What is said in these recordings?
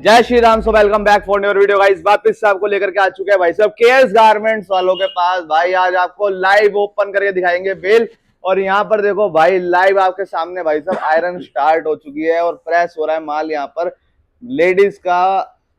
जय Shri Ram. So welcome back for new video guys. वापस से आपको लेकर के आ चुके हैं भाई साहब केएस गारमेंट्स वालों के पास। भाई आज आपको लाइव ओपन करके दिखाएंगे बेल। और यहाँ पर देखो भाई लाइव आपके सामने भाई साहब आयरन स्टार्ट हो चुकी है और प्रेस हो रहा है माल। यहाँ पर लेडीज का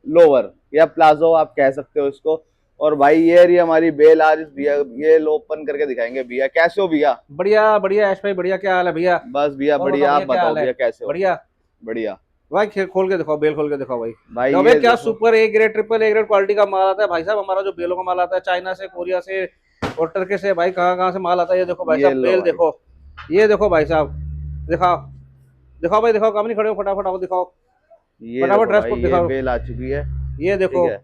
लोअर या प्लाजो आप कह सकते हो इसको। और भाई ये रही हमारी बेल। आज इस भैया ये लो ओपन करके दिखाएंगे। भैया कैसे हो भैया? बढ़िया बढ़िया ऐश भाई, बढ़िया। क्या हाल है भैया? बस भैया और बढ़िया। आप भैया क्या बताओ हाल है? भैया कैसे हो? बढ़िया बढ़िया भाई। खोल के दिखाओ, बेल खोल के दिखाओ भाई। भाई। तो भाई ये क्या देखो super A grade, triple A grade quality का माल आता है भाई साहब। हमारा जो बेलों का माल आता है चाइना से, कोरिया से और टर्की से, भाई कहाँ कहाँ से माल आता है। ये देखो भाई ये साहब लो बेल भाई। देखो। ये देखो भाई साहब, दिखाओ दिखाओ भाई, दिखाओ। काम नहीं खड़े हो, फटाफट आओ दिखाओ। ये फटाफट देखो ड्रेस भाई कोड ये दिखाओ। बेल आ चुकी है। ये ठीक देखो है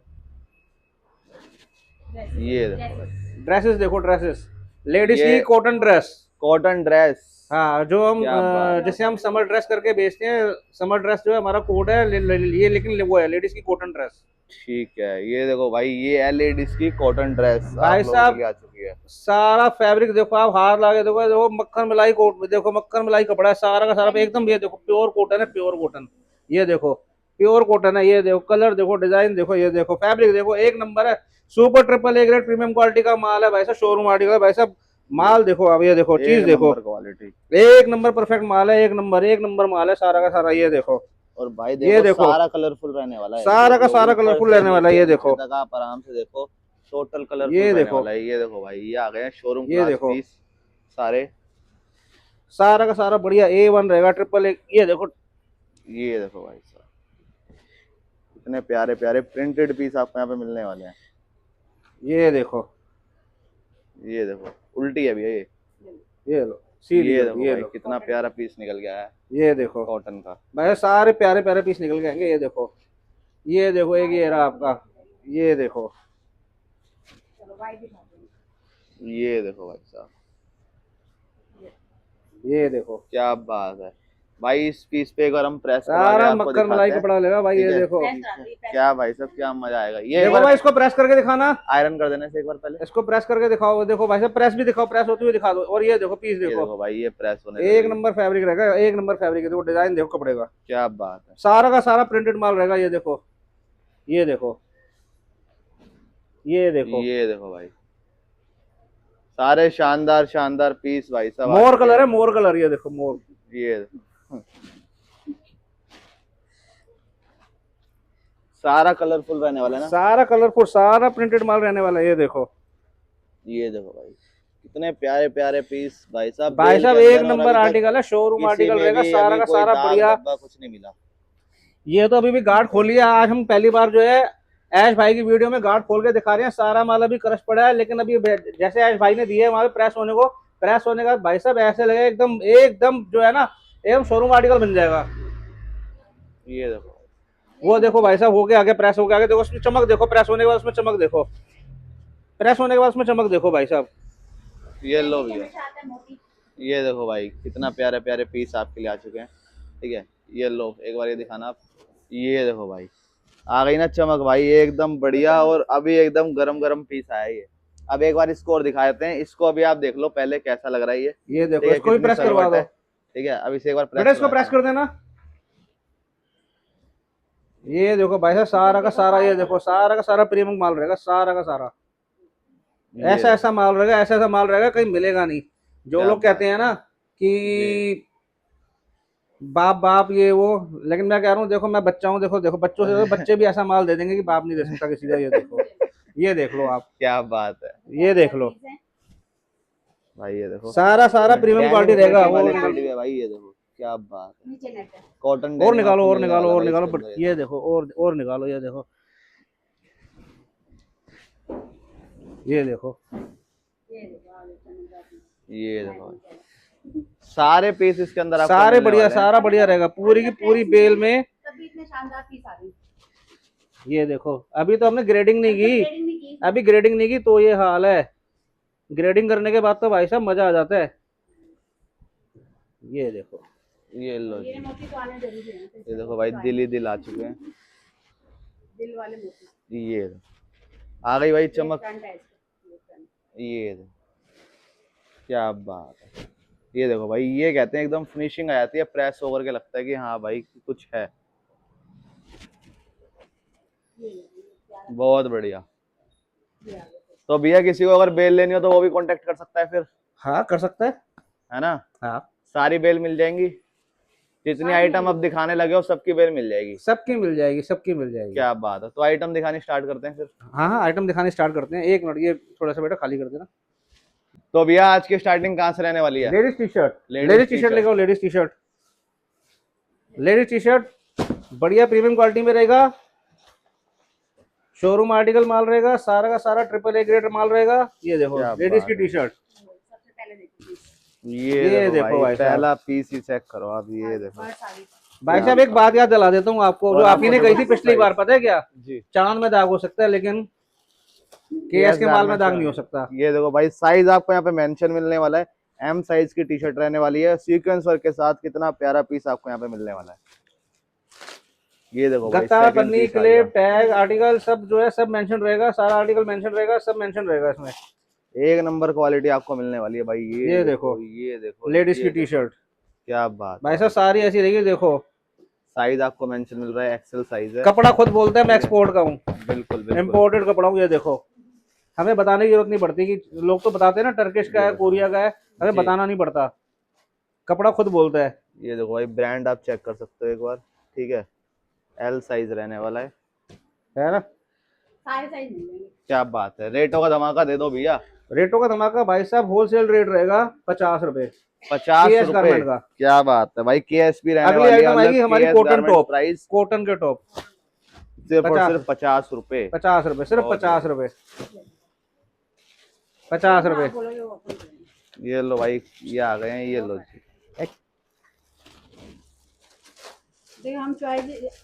ये देखो भाई। ड्रेसेस, देखो ड्रेसेस, लेडीज ये की कॉटन ड्रेस। Cotton dress. हाँ, जो हम क्या बात है। जैसे हम समर ड्रेस करके बेचते हैं। समर ड्रेस जो है हमारा कोड है ये, लेकिन वो है लेडीज की कॉटन ड्रेस। ठीक है ये देखो भाई ये है लेडीज की कॉटन ड्रेस आप भाई लोगों के साहब लिए आ चुकी है। सारा फैब्रिक देखो, आप हार लाके देखो, देखो मक्खन मलाई कोट, देखो मक्खन मलाई कपड़ा है सारा का सारा एकदम। ये देखो प्योर कॉटन है, प्योर कॉटन। ये देखो प्योर कॉटन है। ये देखो कलर देखो, डिजाइन देखो, ये देखो फैब्रिक देखो, एक नंबर है। Super triple A grade premium quality का माल है भाई साहब, शोरूम आर्टिकल है भाई साहब। ये माल देखो, अब ये देखो चीज एक देखो, नंबर क्वालिटी। एक नंबर परफेक्ट माल है। एक नंबर माल है सारा का सारा। ये देखो, और भाई ये देखो देखो सारा कलरफुल रहने वाला है। सारा का देखो सारा ऊपर कलरफुल से रहने वाला है। लेके ये नीचे देखो, तक आप आराम से देखो टोटल कलरफुल ये रहने देखो, वाला है। ये देखो भाई ये आ गए हैं शोरूम ये क्लास देखो पीस सारे। सारा का सारा बढ़िया A1 रहेगा, ट्रिपल ए। ये देखो, ये देखो भाई साहब इतने प्यारे प्यारे प्रिंटेड पीस आपको यहाँ पे मिलने वाले हैं। ये देखो, ये देखो उल्टी है भैया ये। ये लो सीढ़ी ये लो, देखो ये भाई लो, कितना प्यारा पीस निकल गया है ये देखो कॉटन का। भाई सारे प्यारे प्यारे पीस निकल के आएंगे। ये देखो, ये देखो, एक ये रहा आपका। ये देखो, ये देखो भाई साहब ये देखो क्या बात है। भाई इस पीस पे एक बार हम प्रेस करवा के सारा आपको मक्खन मलाई दिखाते हैं। कपड़ा लेगा भाई। ठीक ये है देखो, क्या भाई साहब क्या मजा आएगा। ये एक देखो बार भाई इसको प्रेस करके दिखाना। आयरन कर देने से एक बार पहले। इसको प्रेस करके दिखाओ। देखो भाई साहब प्रेस भी दिखाओ, प्रेस होती हुई दिखा दो। और ये देखो पीस ये देखो, देखो भाई ये प्रेस होने एक लगी। नंबर फैब्रिक रहेगा, एक नंबर फैब्रिक है। देखो डिजाइन देखो कपड़े का, क्या बात है। सारा का सारा प्रिंटेड माल रहेगा। ये देखो, ये देखो, ये देखो, ये देखो भाई सारे शानदार शानदार पीस भाई साहब आ मोर चुके कलर है, हैं। More colour. ये देखो मोर, ये देखो सारा कलरफुल रहने वाला है ना। सारा कलरफुल, सारा प्रिंटेड माल रहने वाला है। ये देखो, ये देखो भाई कितने प्यारे प्यारे पीस भाई साहब भाई बेल के साहब एक अंदर। और नंबर अभी तक आर्टिकल है, शोरूम किसी आर्टिकल में रहेगा भी सारा अभी का कोई सारा दाग बढ़िया। धब्बा कुछ नहीं मिला। ये तो अभी भी गार्ड खोली है। आज हम पहली बार जो है ऐश भाई की वीडियो में गार्ड खोल के दिखा रहे हैं। सारा माल अभी क्रश पड़ा है, लेकिन अभी जैसे ऐश भाई ने दिए वहां पे प्रेस होने को, प्रेस होने का भाई साहब ऐसे लगे एकदम, एकदम जो है ना, एकदम शोरूम आर्टिकल बन जाएगा। ये देखो वो देखो भाई साहब हो गया आगे, प्रेस हो गया आगे। देखो उसमें चमक देखो, प्रेस होने के बाद उसमें चमक देखो, प्रेस होने के बाद उसमें चमक देखो भाई साहब। ये लो भैया। ये देखो भाई कितना प्यारे प्यारे पीस आपके लिए आ चुके हैं। ठीक है ये लो एक बार ये दिखाना आप। ये देखो भाई आ गई ना चमक भाई एकदम बढ़िया। और अभी एकदम गरम गरम पीस आया ये। अब एक बार इसको और दिखा देते हैं। इसको अभी आप देख लो पहले कैसा लग रहा है ये। ये ठीक देखो, है इसको भी कितनी प्रेस करवा सलवट दो है। ठीक है अब इसे एक बार प्रेस बेटा, इसको करवाते प्रेस हैं। कर देना। ये देखो भाई साहब सारा का सारा, ये देखो सारा का सारा प्रीमियम माल रहेगा, सारा का सारा। ये ऐसा देखो ऐसा माल रहेगा, ऐसा ऐसा माल रहेगा, कहीं मिलेगा नहीं। जो क्या लोग बात कहते हैं ना जी। कि बाप बाप ये वो, लेकिन मैं कह रहा हूँ देखो मैं बच्चा हूँ। देखो देखो बच्चों से बच्चे भी ऐसा माल दे देंगे कि बाप नहीं दे सकता किसी का। ये देखो, ये देख लो आप, क्या बात है ये देख लो, भाई। ये देखो सारा सारा प्रीमियम क्वालिटी डेनिम रहेगा। प्रिंटिंग वो वाली निकल, फैब्रिक है भाई। ये देखो क्या बात है। कॉटन और डेनिम निकालो, आपको और मिलने निकालो, वाला है और भाई निकालो। इसके अंदर। ये ये देखो देखो और निकालो। ये देखो, ये देखो, ये देखो भाई सारे पीस इसके अंदर आपको सारे मिलने बढ़िया, वाले हैं। सारा बढ़िया रहेगा पूरी की पूरी बेल में। ये देखो अभी तो हमने ग्रेडिंग नहीं की, अभी ग्रेडिंग नहीं की तो ये हाल है। ग्रेडिंग करने के बाद तो भाई साहब मजा आ जाता है। ये देखो, ये लो जी। ये देखो भाई दिल ही दिल आ चुके हैं। ये देखो, आ गई भाई चमक। ये देखो क्या बात है। ये देखो भाई ये कहते हैं एकदम फिनिशिंग आ जाती है प्रेस होकर के लगता है कि हाँ भाई कुछ है। बहुत बढ़िया। तो भैया किसी को अगर बेल लेनी हो तो वो भी कांटेक्ट कर सकता है फिर, हाँ कर सकता है ना? हाँ सारी बेल मिल जाएंगी, जितनी आइटम अब दिखाने लगे हो सबकी बेल मिल जाएगी। सबकी मिल जाएगी, सबकी मिल जाएगी। क्या बात है, तो आइटम दिखानी स्टार्ट करते हैं फिर। हाँ हाँ आइटम दिखाने स्टार्ट करते हैं, एक मिनट ये थोड़ा सा बेटा खाली कर देना। तो भैया आज की स्टार्टिंग कहाँ से रहने वाली है? Ladies T shirt, ladies ladies T shirt T shirt. लेगा, ladies T shirt, ladies T shirt बढ़िया प्रीमियम क्वालिटी में रहेगा, शोरूम आर्टिकल माल रहेगा, सारा का सारा ट्रिपल ए ग्रेड माल रहेगा। ये देखो क्या लेडीज बात की है। टी शर्ट, ये देखो भाई, भाई साहब। पहला पीस ही चेक करो आप, ये देखो भाई साहब एक बात याद दिला देता हूँ आपको, जो और आप ही ने आपको कही थी देखो पिछली बार, पता है क्या? जी। चांद में दाग हो सकता है लेकिन केएस के माल में दाग नहीं हो सकता। ये देखो भाई, साइज आपको यहाँ पे मेंशन मिलने वाला है, एम साइज की टी शर्ट रहने वाली है, सीक्वेंस वर्क के साथ। कितना प्यारा पीस आपको यहाँ पे मिलने वाला है। ये देखो भाई, गत्ता, सेकंड पन्नी, पीस आ गया। क्लिप, टैग, आर्टिकल सब जो है सब मेंशन रहेगा, सारा आर्टिकल मेंशन रहेगा, सब मेंशन रहेगा इसमें। एक नंबर क्वालिटी आपको मिलने वाली है भाई। ये देखो, देखो ये देखो, लेडीज ये की टी देखो। शर्ट, क्या बात भाई है साहब भाई। सारी ऐसी रहेगी। देखो साइज आपको मेंशन मिल रहा है, एक्सेल साइज है। कपड़ा खुद बोलता है मैं ठीक है। एक्सपोर्ट का हूँ, बिल्कुल बिल्कुल। इम्पोर्टेड कपड़ा हूँ। ये देखो हमें बताने की जरूरत नहीं पड़ती, कि लोग तो बताते हैं ना टर्किश का ये है, देखो कोरिया का है, हमें जी। बताना नहीं पड़ता, कपड़ा खुद बोलता है। ये देखो भाई, ब्रांड आप चेक कर सकते हो एक बार। ठीक है, एल साइज रहने वाला है ना? सारे साइज मिल जाएंगे। क्या बात है, रेटों का धमाका दे दो भैया। रेटों का धमाका भाई साहब, होलसेल रेट रहेगा 50 रुपए 50 केएस रुपए। गारमेंट का। क्या बात है भाई, केएसपी रहने अगली वाली है, आइटम मतलब आएगी हमारी KS cotton garments top, price cotton के टॉप, सिर्फ और 50 सिर्फ 50 रुपए। 50 रुपए, सिर्फ बहुत 50 रुपए, 50 रुपए। ये लो भाई, ये आ गए हैं, ये लो जी। देखो हम चॉइस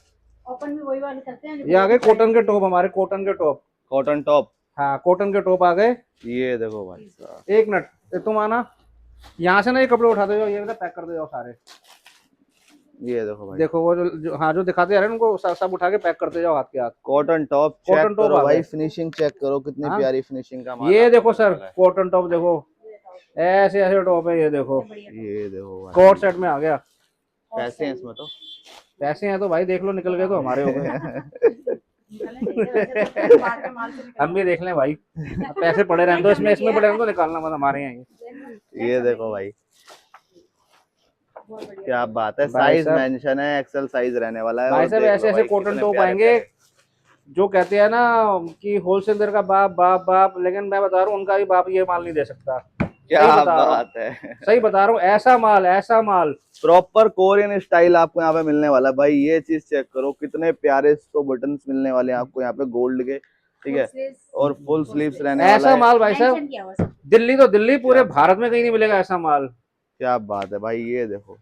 ओपन में वही वाले करते हैं। ये आ गए कॉटन के टॉप, हमारे कॉटन के टॉप। Cotton top. हाँ कॉटन के टॉप आ गए। ये देखो भाई साहब, एक मिनट तुम आना, यहाँ से ना ये कपड़े उठा दे जाओ, ये पैक कर दे जाओ सारे। ये देखो भाई, देखो वो हाँ जो दिखाते जा रहे हैं उनको सब उठा के पैक करते जाओ हाथ के हाथ। Cotton top check cotton top करो आ भाई, गए। फिनिशिंग चेक करो, कितनी हाँ? प्यारी फिनिशिंग का माल ये आपको देखो मिलने सर वाला है। कॉटन टॉप देखो, ऐसे ऐसे टॉप है। ये देखो ये देखो भाई, कोट सेट में आ गया। पैसे हैं इसमें तो। पैसे हैं तो भाई देख लो, निकल गए तो हमारे हो गए। हम भी देख लें भाई, पैसे पड़े रहने दो इसमें, इसमें पड़े रहने दो, निकालना मत हमारे यहाँ। ये देखो भाई, क्या बात है, भाई साइज साहब, मेंशन है, एक्सेल साइज रहने वाला है। भाई और साहब देख ऐसे लो ऐसे भाई, कॉटन कितने टॉप प्यारे आएंगे, प्यारे। जो कहते हैं ना कि होलसेलर का बाप बाप बाप, लेकिन मैं बता रहा हूँ उनका भी बाप ये माल नहीं दे सकता। क्या सही बता रहा हूँ, बात है, सही बता रहा हूँ, ऐसा माल, ऐसा माल। प्रॉपर कोरियन स्टाइल आपको यहाँ पे मिलने वाला है भाई। ये चीज चेक करो, कितने प्यारे तो बटन्स मिलने वाले हैं आपको यहाँ पे गोल्ड के। ठीक है, और फुल स्लीव्स रहने वाला ऐसा है। माल भाई साहब दिल्ली तो दिल्ली, पूरे भारत में कहीं नहीं मिलेगा ऐसा माल। क्या बात है भाई, ये देखो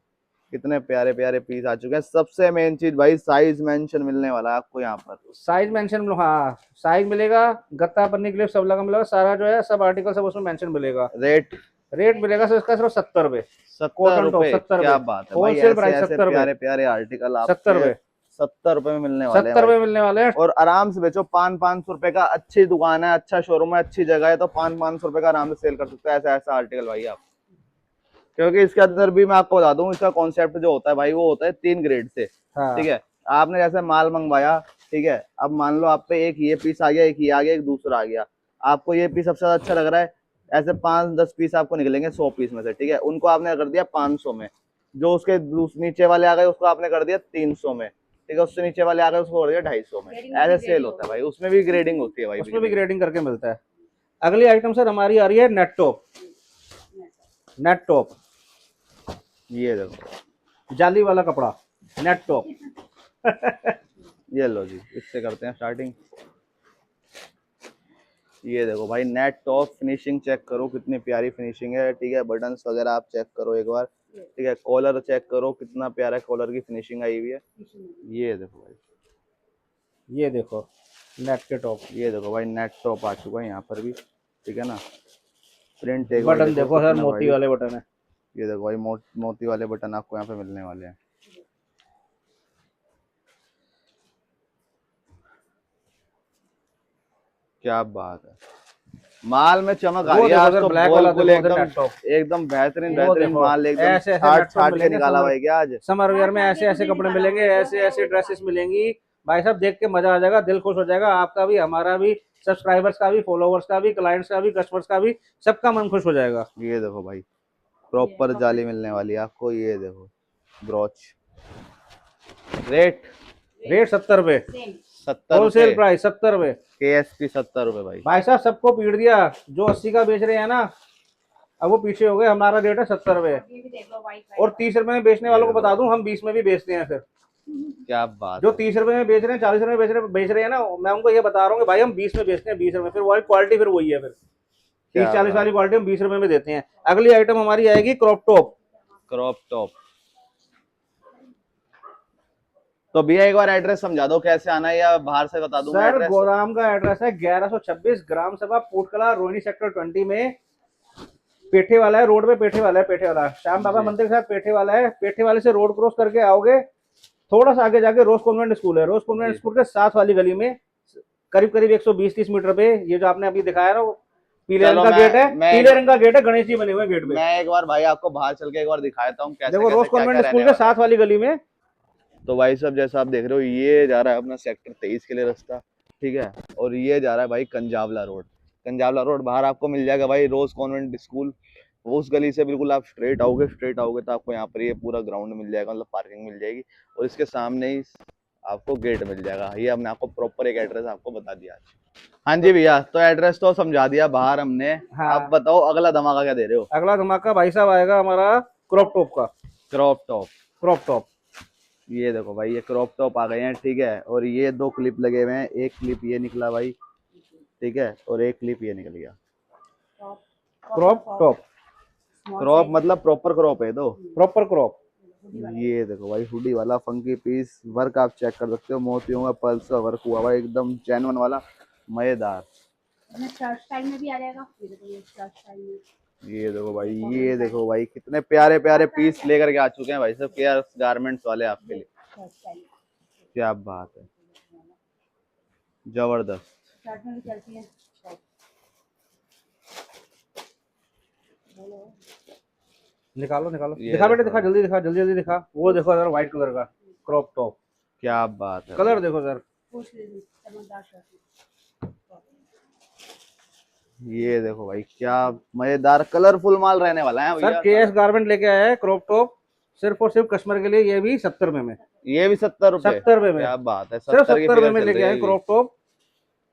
कितने प्यारे प्यारे पीस आ चुके हैं। सबसे मेन चीज भाई, साइज मेंशन मिलने वाला है आपको यहाँ पर। साइज मेंशन, हाँ साइज मिलेगा, गत्ता पन्नी के लिए सब लगा मिलेगा, सारा जो है सब आर्टिकल सब उसमें मेंशन मिलेगा। रेट रेट मिलेगा सर इसका सिर्फ 70 रुपए, 70 कॉटन टॉप रुपए। 70 क्या रुपए, बात है भाई, होलसेल ऐसे प्राइस ऐसे 70 रुपए, प्यारे प्यारे आर्टिकल 70 आपके रुपए, 70 रुपए में मिलने वाले हैं 70 रुपए भाई। मिलने वाले हैं। और आराम से बेचो, 500 रुपए का। अच्छी दुकान है, अच्छा शोरूम है, अच्छी जगह है, तो 500 रुपए का आराम से सेल कर सकते हैं ऐसा ऐसा आर्टिकल भाई आप। क्योंकि इसके अंदर भी मैं आपको बता दूं, इसका कॉन्सेप्ट जो होता है भाई, वो होता है 3 ग्रेड से। हाँ ठीक है, आपने जैसे माल मंगवाया, ठीक है, अब मान लो आप पे एक ये पीस आ गया, एक ये आ गया, एक दूसरा आ गया। आपको ये पीस सबसे ज्यादा अच्छा लग रहा है, ऐसे 5-10 पीस आपको निकलेंगे 100 पीस में से। ठीक है, उनको आपने कर दिया 500 में। जो उसके नीचे वाले आ गए उसको आपने कर दिया 300 में। ठीक है, उससे नीचे वाले आ गए उसको कर दिया 250 में। ऐसे सेल होता है भाई, उसमें भी ग्रेडिंग होती है भाई, उसमें भी ग्रेडिंग करके मिलता है। अगली आइटम सर हमारी आ रही है नेट टॉप, नेट टॉप, ये देखो जाली वाला कपड़ा, नेट टॉप। ये लो जी, इससे करते हैं स्टार्टिंग। ये देखो भाई, नेट टॉप, फिनिशिंग चेक करो, कितनी प्यारी फिनिशिंग है। ठीक है, बटन्स वगैरह आप चेक करो एक बार। ठीक है, कॉलर चेक करो, कितना प्यारा कॉलर की फिनिशिंग आई हुई है। ये देखो भाई, ये देखो नेट के टॉप, ये देखो भाई, नेट टॉप आ चुका है यहाँ पर भी। ठीक है ना, प्रिंट एक बार बटन देखो सर कितना मोती भाई। वाले बटन है। ये देखो भाई, मोती वाले बटन आपको यहाँ पे मिलने वाले हैं। क्या बात है, माल में चमक आ वो रही है देखो आज सर तो। ब्लैक बोल वाला बोल देखो उधर एकदम नेट टॉप, एकदम बेहतरीन वो बेहतरीन देखो माल, एकदम ऐसे ऐसे छाट नेट टॉप छाट के मिलेंगे निकाला भाई क्या आज। समर वेयर में, ऐसे ऐसे कपड़े मिलेंगे, ऐसे ऐसे ड्रेसेस मिलेंगी भाई साहब देख के मजा आ जाएगा, दिल खुश हो जाएगा, आपका भी, हमारा भी, सब्सक्राइबर्स का भी, फॉलोवर्स का भी, क्लाइंट्स का भी, कस्टमर्स का भी, सबका मन खुश हो जाएगा। ये देखो भाई, प्रॉपर जाली मिलने वाली है आपको। ये देखो ब्रोच, रेट रेट 70 रुपए, 70 होलसेल रुपए, प्राइस 70 रुपए। KSP 70 रुपए भाई। भाई साहब सबको पीट दिया, जो 80 का बेच रहे हैं ना, अब वो पीछे हो गए। हमारा रेट है 70 रुपए, ये भी देख लो व्हाइट और 30 रुपए में बेचने वालों को बता दूं, हम 20 में भी बेचते हैं। फिर क्या बात जो है। 30 रुपए में बेच रहे हैं, 40 रुपए में बेच रहे हैं ना, मैं उनको ये बता रहा हूँ कि भाई हम 20 में बेचते हैं, 20 रुपए। फिर वही क्वालिटी फिर वही है, फिर 30-40 वाली क्वालिटी हम 20 रुपए में देते हैं। अगली आइटम हमारी आएगी क्रॉप टॉप। Crop top. तो भैया एक बार एड्रेस समझा दो, कैसे आना है, या बाहर से बता दूंगा सर एड्रेस? गोदाम का एड्रेस है 1126 ग्राम सभा पोटकला, रोहिणी सेक्टर 20 में। पेठे वाला है, रोड पे पेठे वाला है, पेठे वाला श्याम बाबा मंदिर के साथ पेठे वाला है। पेठे वाले से रोड क्रॉस करके आओगे, थोड़ा सा आगे जाके रोज कॉन्वेंट स्कूल है। रोज कॉन्वेंट स्कूल के साथ वाली गली में करीब करीब 120-30 मीटर पे, ये जो आपने अभी दिखाया ना, वो पीले रंग का गेट है, पीले रंग का गेट है, गणेश जी बने हुए गेट पे। मैं एक बार भाई आपको बाहर चल के एक बार दिखाता हूँ कैसे देखो रोज कॉन्वेंट स्कूल के साथ वाली गली में। तो भाई साहब जैसा आप देख रहे हो, ये जा रहा है अपना सेक्टर 23 के लिए रास्ता, ठीक है। और ये जा रहा है भाई कंजावला रोड। कंजावला रोड बाहर आपको मिल जाएगा भाई रोज कॉन्वेंट स्कूल। उस गली से बिल्कुल आप स्ट्रेट आओगे तो आपको यहाँ पर ये पूरा ग्राउंड मिल जाएगा, मतलब पार्किंग मिल जाएगी। और इसके सामने ही आपको गेट मिल जाएगा। ये हमने आपको प्रॉपर एक एड्रेस आपको बता दिया आज। हाँ जी भैया, तो एड्रेस तो समझा दिया बाहर हमने। हाँ। आप बताओ अगला धमाका क्या दे रहे हो? अगला धमाका भाई साहब आएगा हमारा क्रॉप टॉप का। Crop top. क्रॉप टॉप, ये देखो भाई, ये क्रॉप टॉप आ गए हैं, ठीक है। और ये 2 क्लिप लगे हुए हैं, एक क्लिप ये निकला भाई, ठीक है, और एक क्लिप ये निकल गया। क्रॉप टॉप, क्रॉप मतलब प्रॉपर क्रॉप है तो। Proper crop. ये देखो भाई, हुडी वाला फंकी पीस, वर्क आप चेक कर सकते हो, मोतियों का पर्ल्स का वर्क हुआ हुआ है, एकदम जेन्युइन वाला, मजेदार। शर्ट स्टाइल में भी आ जाएगा। ये देखो, ये शर्ट स्टाइल में। ये देखो भाई, ये देखो भाई, कितने प्यारे प्यारे पीस लेकर के आ चुके हैं भाई साहब केएस गारमेंट्स वाले आपके लिए। शर्ट स्टाइल में। क्या बात है, जबरदस्त। शर्ट में भी चलती है। निकालो निकालो, ये दिखा बेटे, देखो दिखा जल्दी, दिखा जल्दी जल्दी दिखा। वो देखो सर व्हाइट कलर का क्रॉप टॉप, क्या बात है। कलर देखो सर। चमकदार शर्ट। ये देखो भाई, क्या मजेदार कलरफुल माल रहने वाला है सर भैया। केएस गारमेंट लेके आया है क्रॉप टॉप, सिर्फ और सिर्फ कस्टमर के लिए। ये भी 70 रुपए में, ये भी 70 रुपए? 70 रुपए में, क्या बात है, सिर्फ 70 की 70 रुपए फिगर में चल लेके रही आए है। Crop top.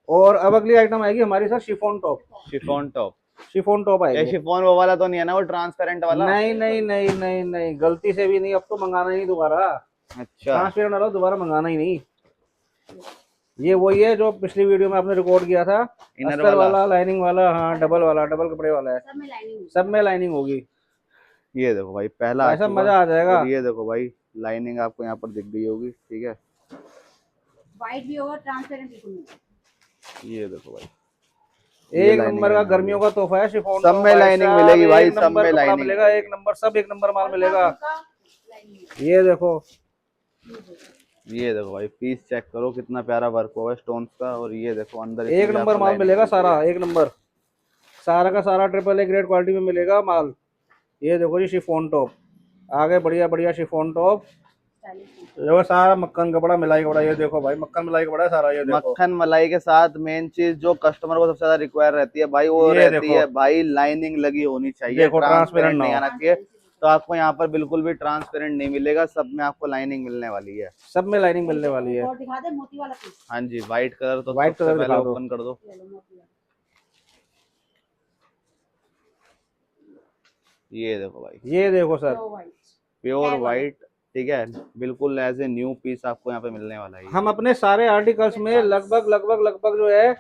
और अब अगली आइटम आएगी हमारी sir chiffon top. Chiffon top. Chiffon top ये आएगी। शिफॉन वो वाला तो नहीं है ना, वो ट्रांसपेरेंट वाला? नहीं नहीं नहीं नहीं नहीं, गलती से भी नहीं, अब तो मंगाना ही नहीं दोबारा। अच्छा, ट्रांसपेरेंट वाला दोबारा मंगाना ही नहीं। ये वही है जो पिछली वीडियो में आपने रिकॉर्ड किया था, इनर अस्तर वाला। वाला, लाइनिंग वाला। हाँ डबल वाला, डबल कपड़े वाला है, सब में लाइनिंग। सब में लाइनिंग होगी। ये देखो भाई, पहला आ ऐसा चुका। मजा आ जाएगा। और ये देखो भाई, लाइनिंग आपको यहाँ पर दिख गई होगी, ठीक है। व्हाइट भी होगा, ट्रांसपेरेंट बिल्कुल नहीं। ये देखो भाई, एक नंबर का गर्मियों का तोहफा है शिफॉन। सब में लाइनिंग मिलेगी भाई, सब में लाइनिंग मिलेगा, एक नंबर, सब एक नंबर माल मिलेगा। ये देखो, ये देखो भाई, पीस चेक करो, कितना प्यारा वर्क हुआ है स्टोन्स का। और ये देखो अंदर एक नंबर माल मिलेगा सारा, एक नंबर, सारा का सारा AAA ग्रेड क्वालिटी में मिलेगा माल। ये देखो जी शिफॉन टॉप, आगे बढ़िया बढ़िया शिफॉन टॉप। देखो सारा मक्खन कपड़ा, मलाई कपड़ा। ये देखो भाई, मक्खन मलाई कपड़ा है सारा। ये देखो मक्खन मलाई के साथ मेन चीज जो कस्टमर को सबसे ज्यादा रिक्वायर रहती है भाई, वो रहती है भाई लाइनिंग लगी होनी चाहिए। देखो ट्रांसपेरेंट नहीं आना चाहिए। तो आपको यहाँ पर बिल्कुल भी ट्रांसपेरेंट नहीं मिलेगा, सब में आपको लाइनिंग मिलने वाली है। सब में लाइनिंग मिलने वाली है। और दिखा दे मोती वाला पीस। हाँ जी, व्हाइट कलर तो व्हाइट कलर दिखा दो, ओपन कर दो। ले लो मोती वाला। ये देखो भाई, ये देखो सर, तो व्हाइट। प्योर व्हाइट, ठीक है, बिल्कुल एज ए न्यू पीस आपको यहाँ पे मिलने वाला है। हम अपने सारे आर्टिकल्स में लगभग जो है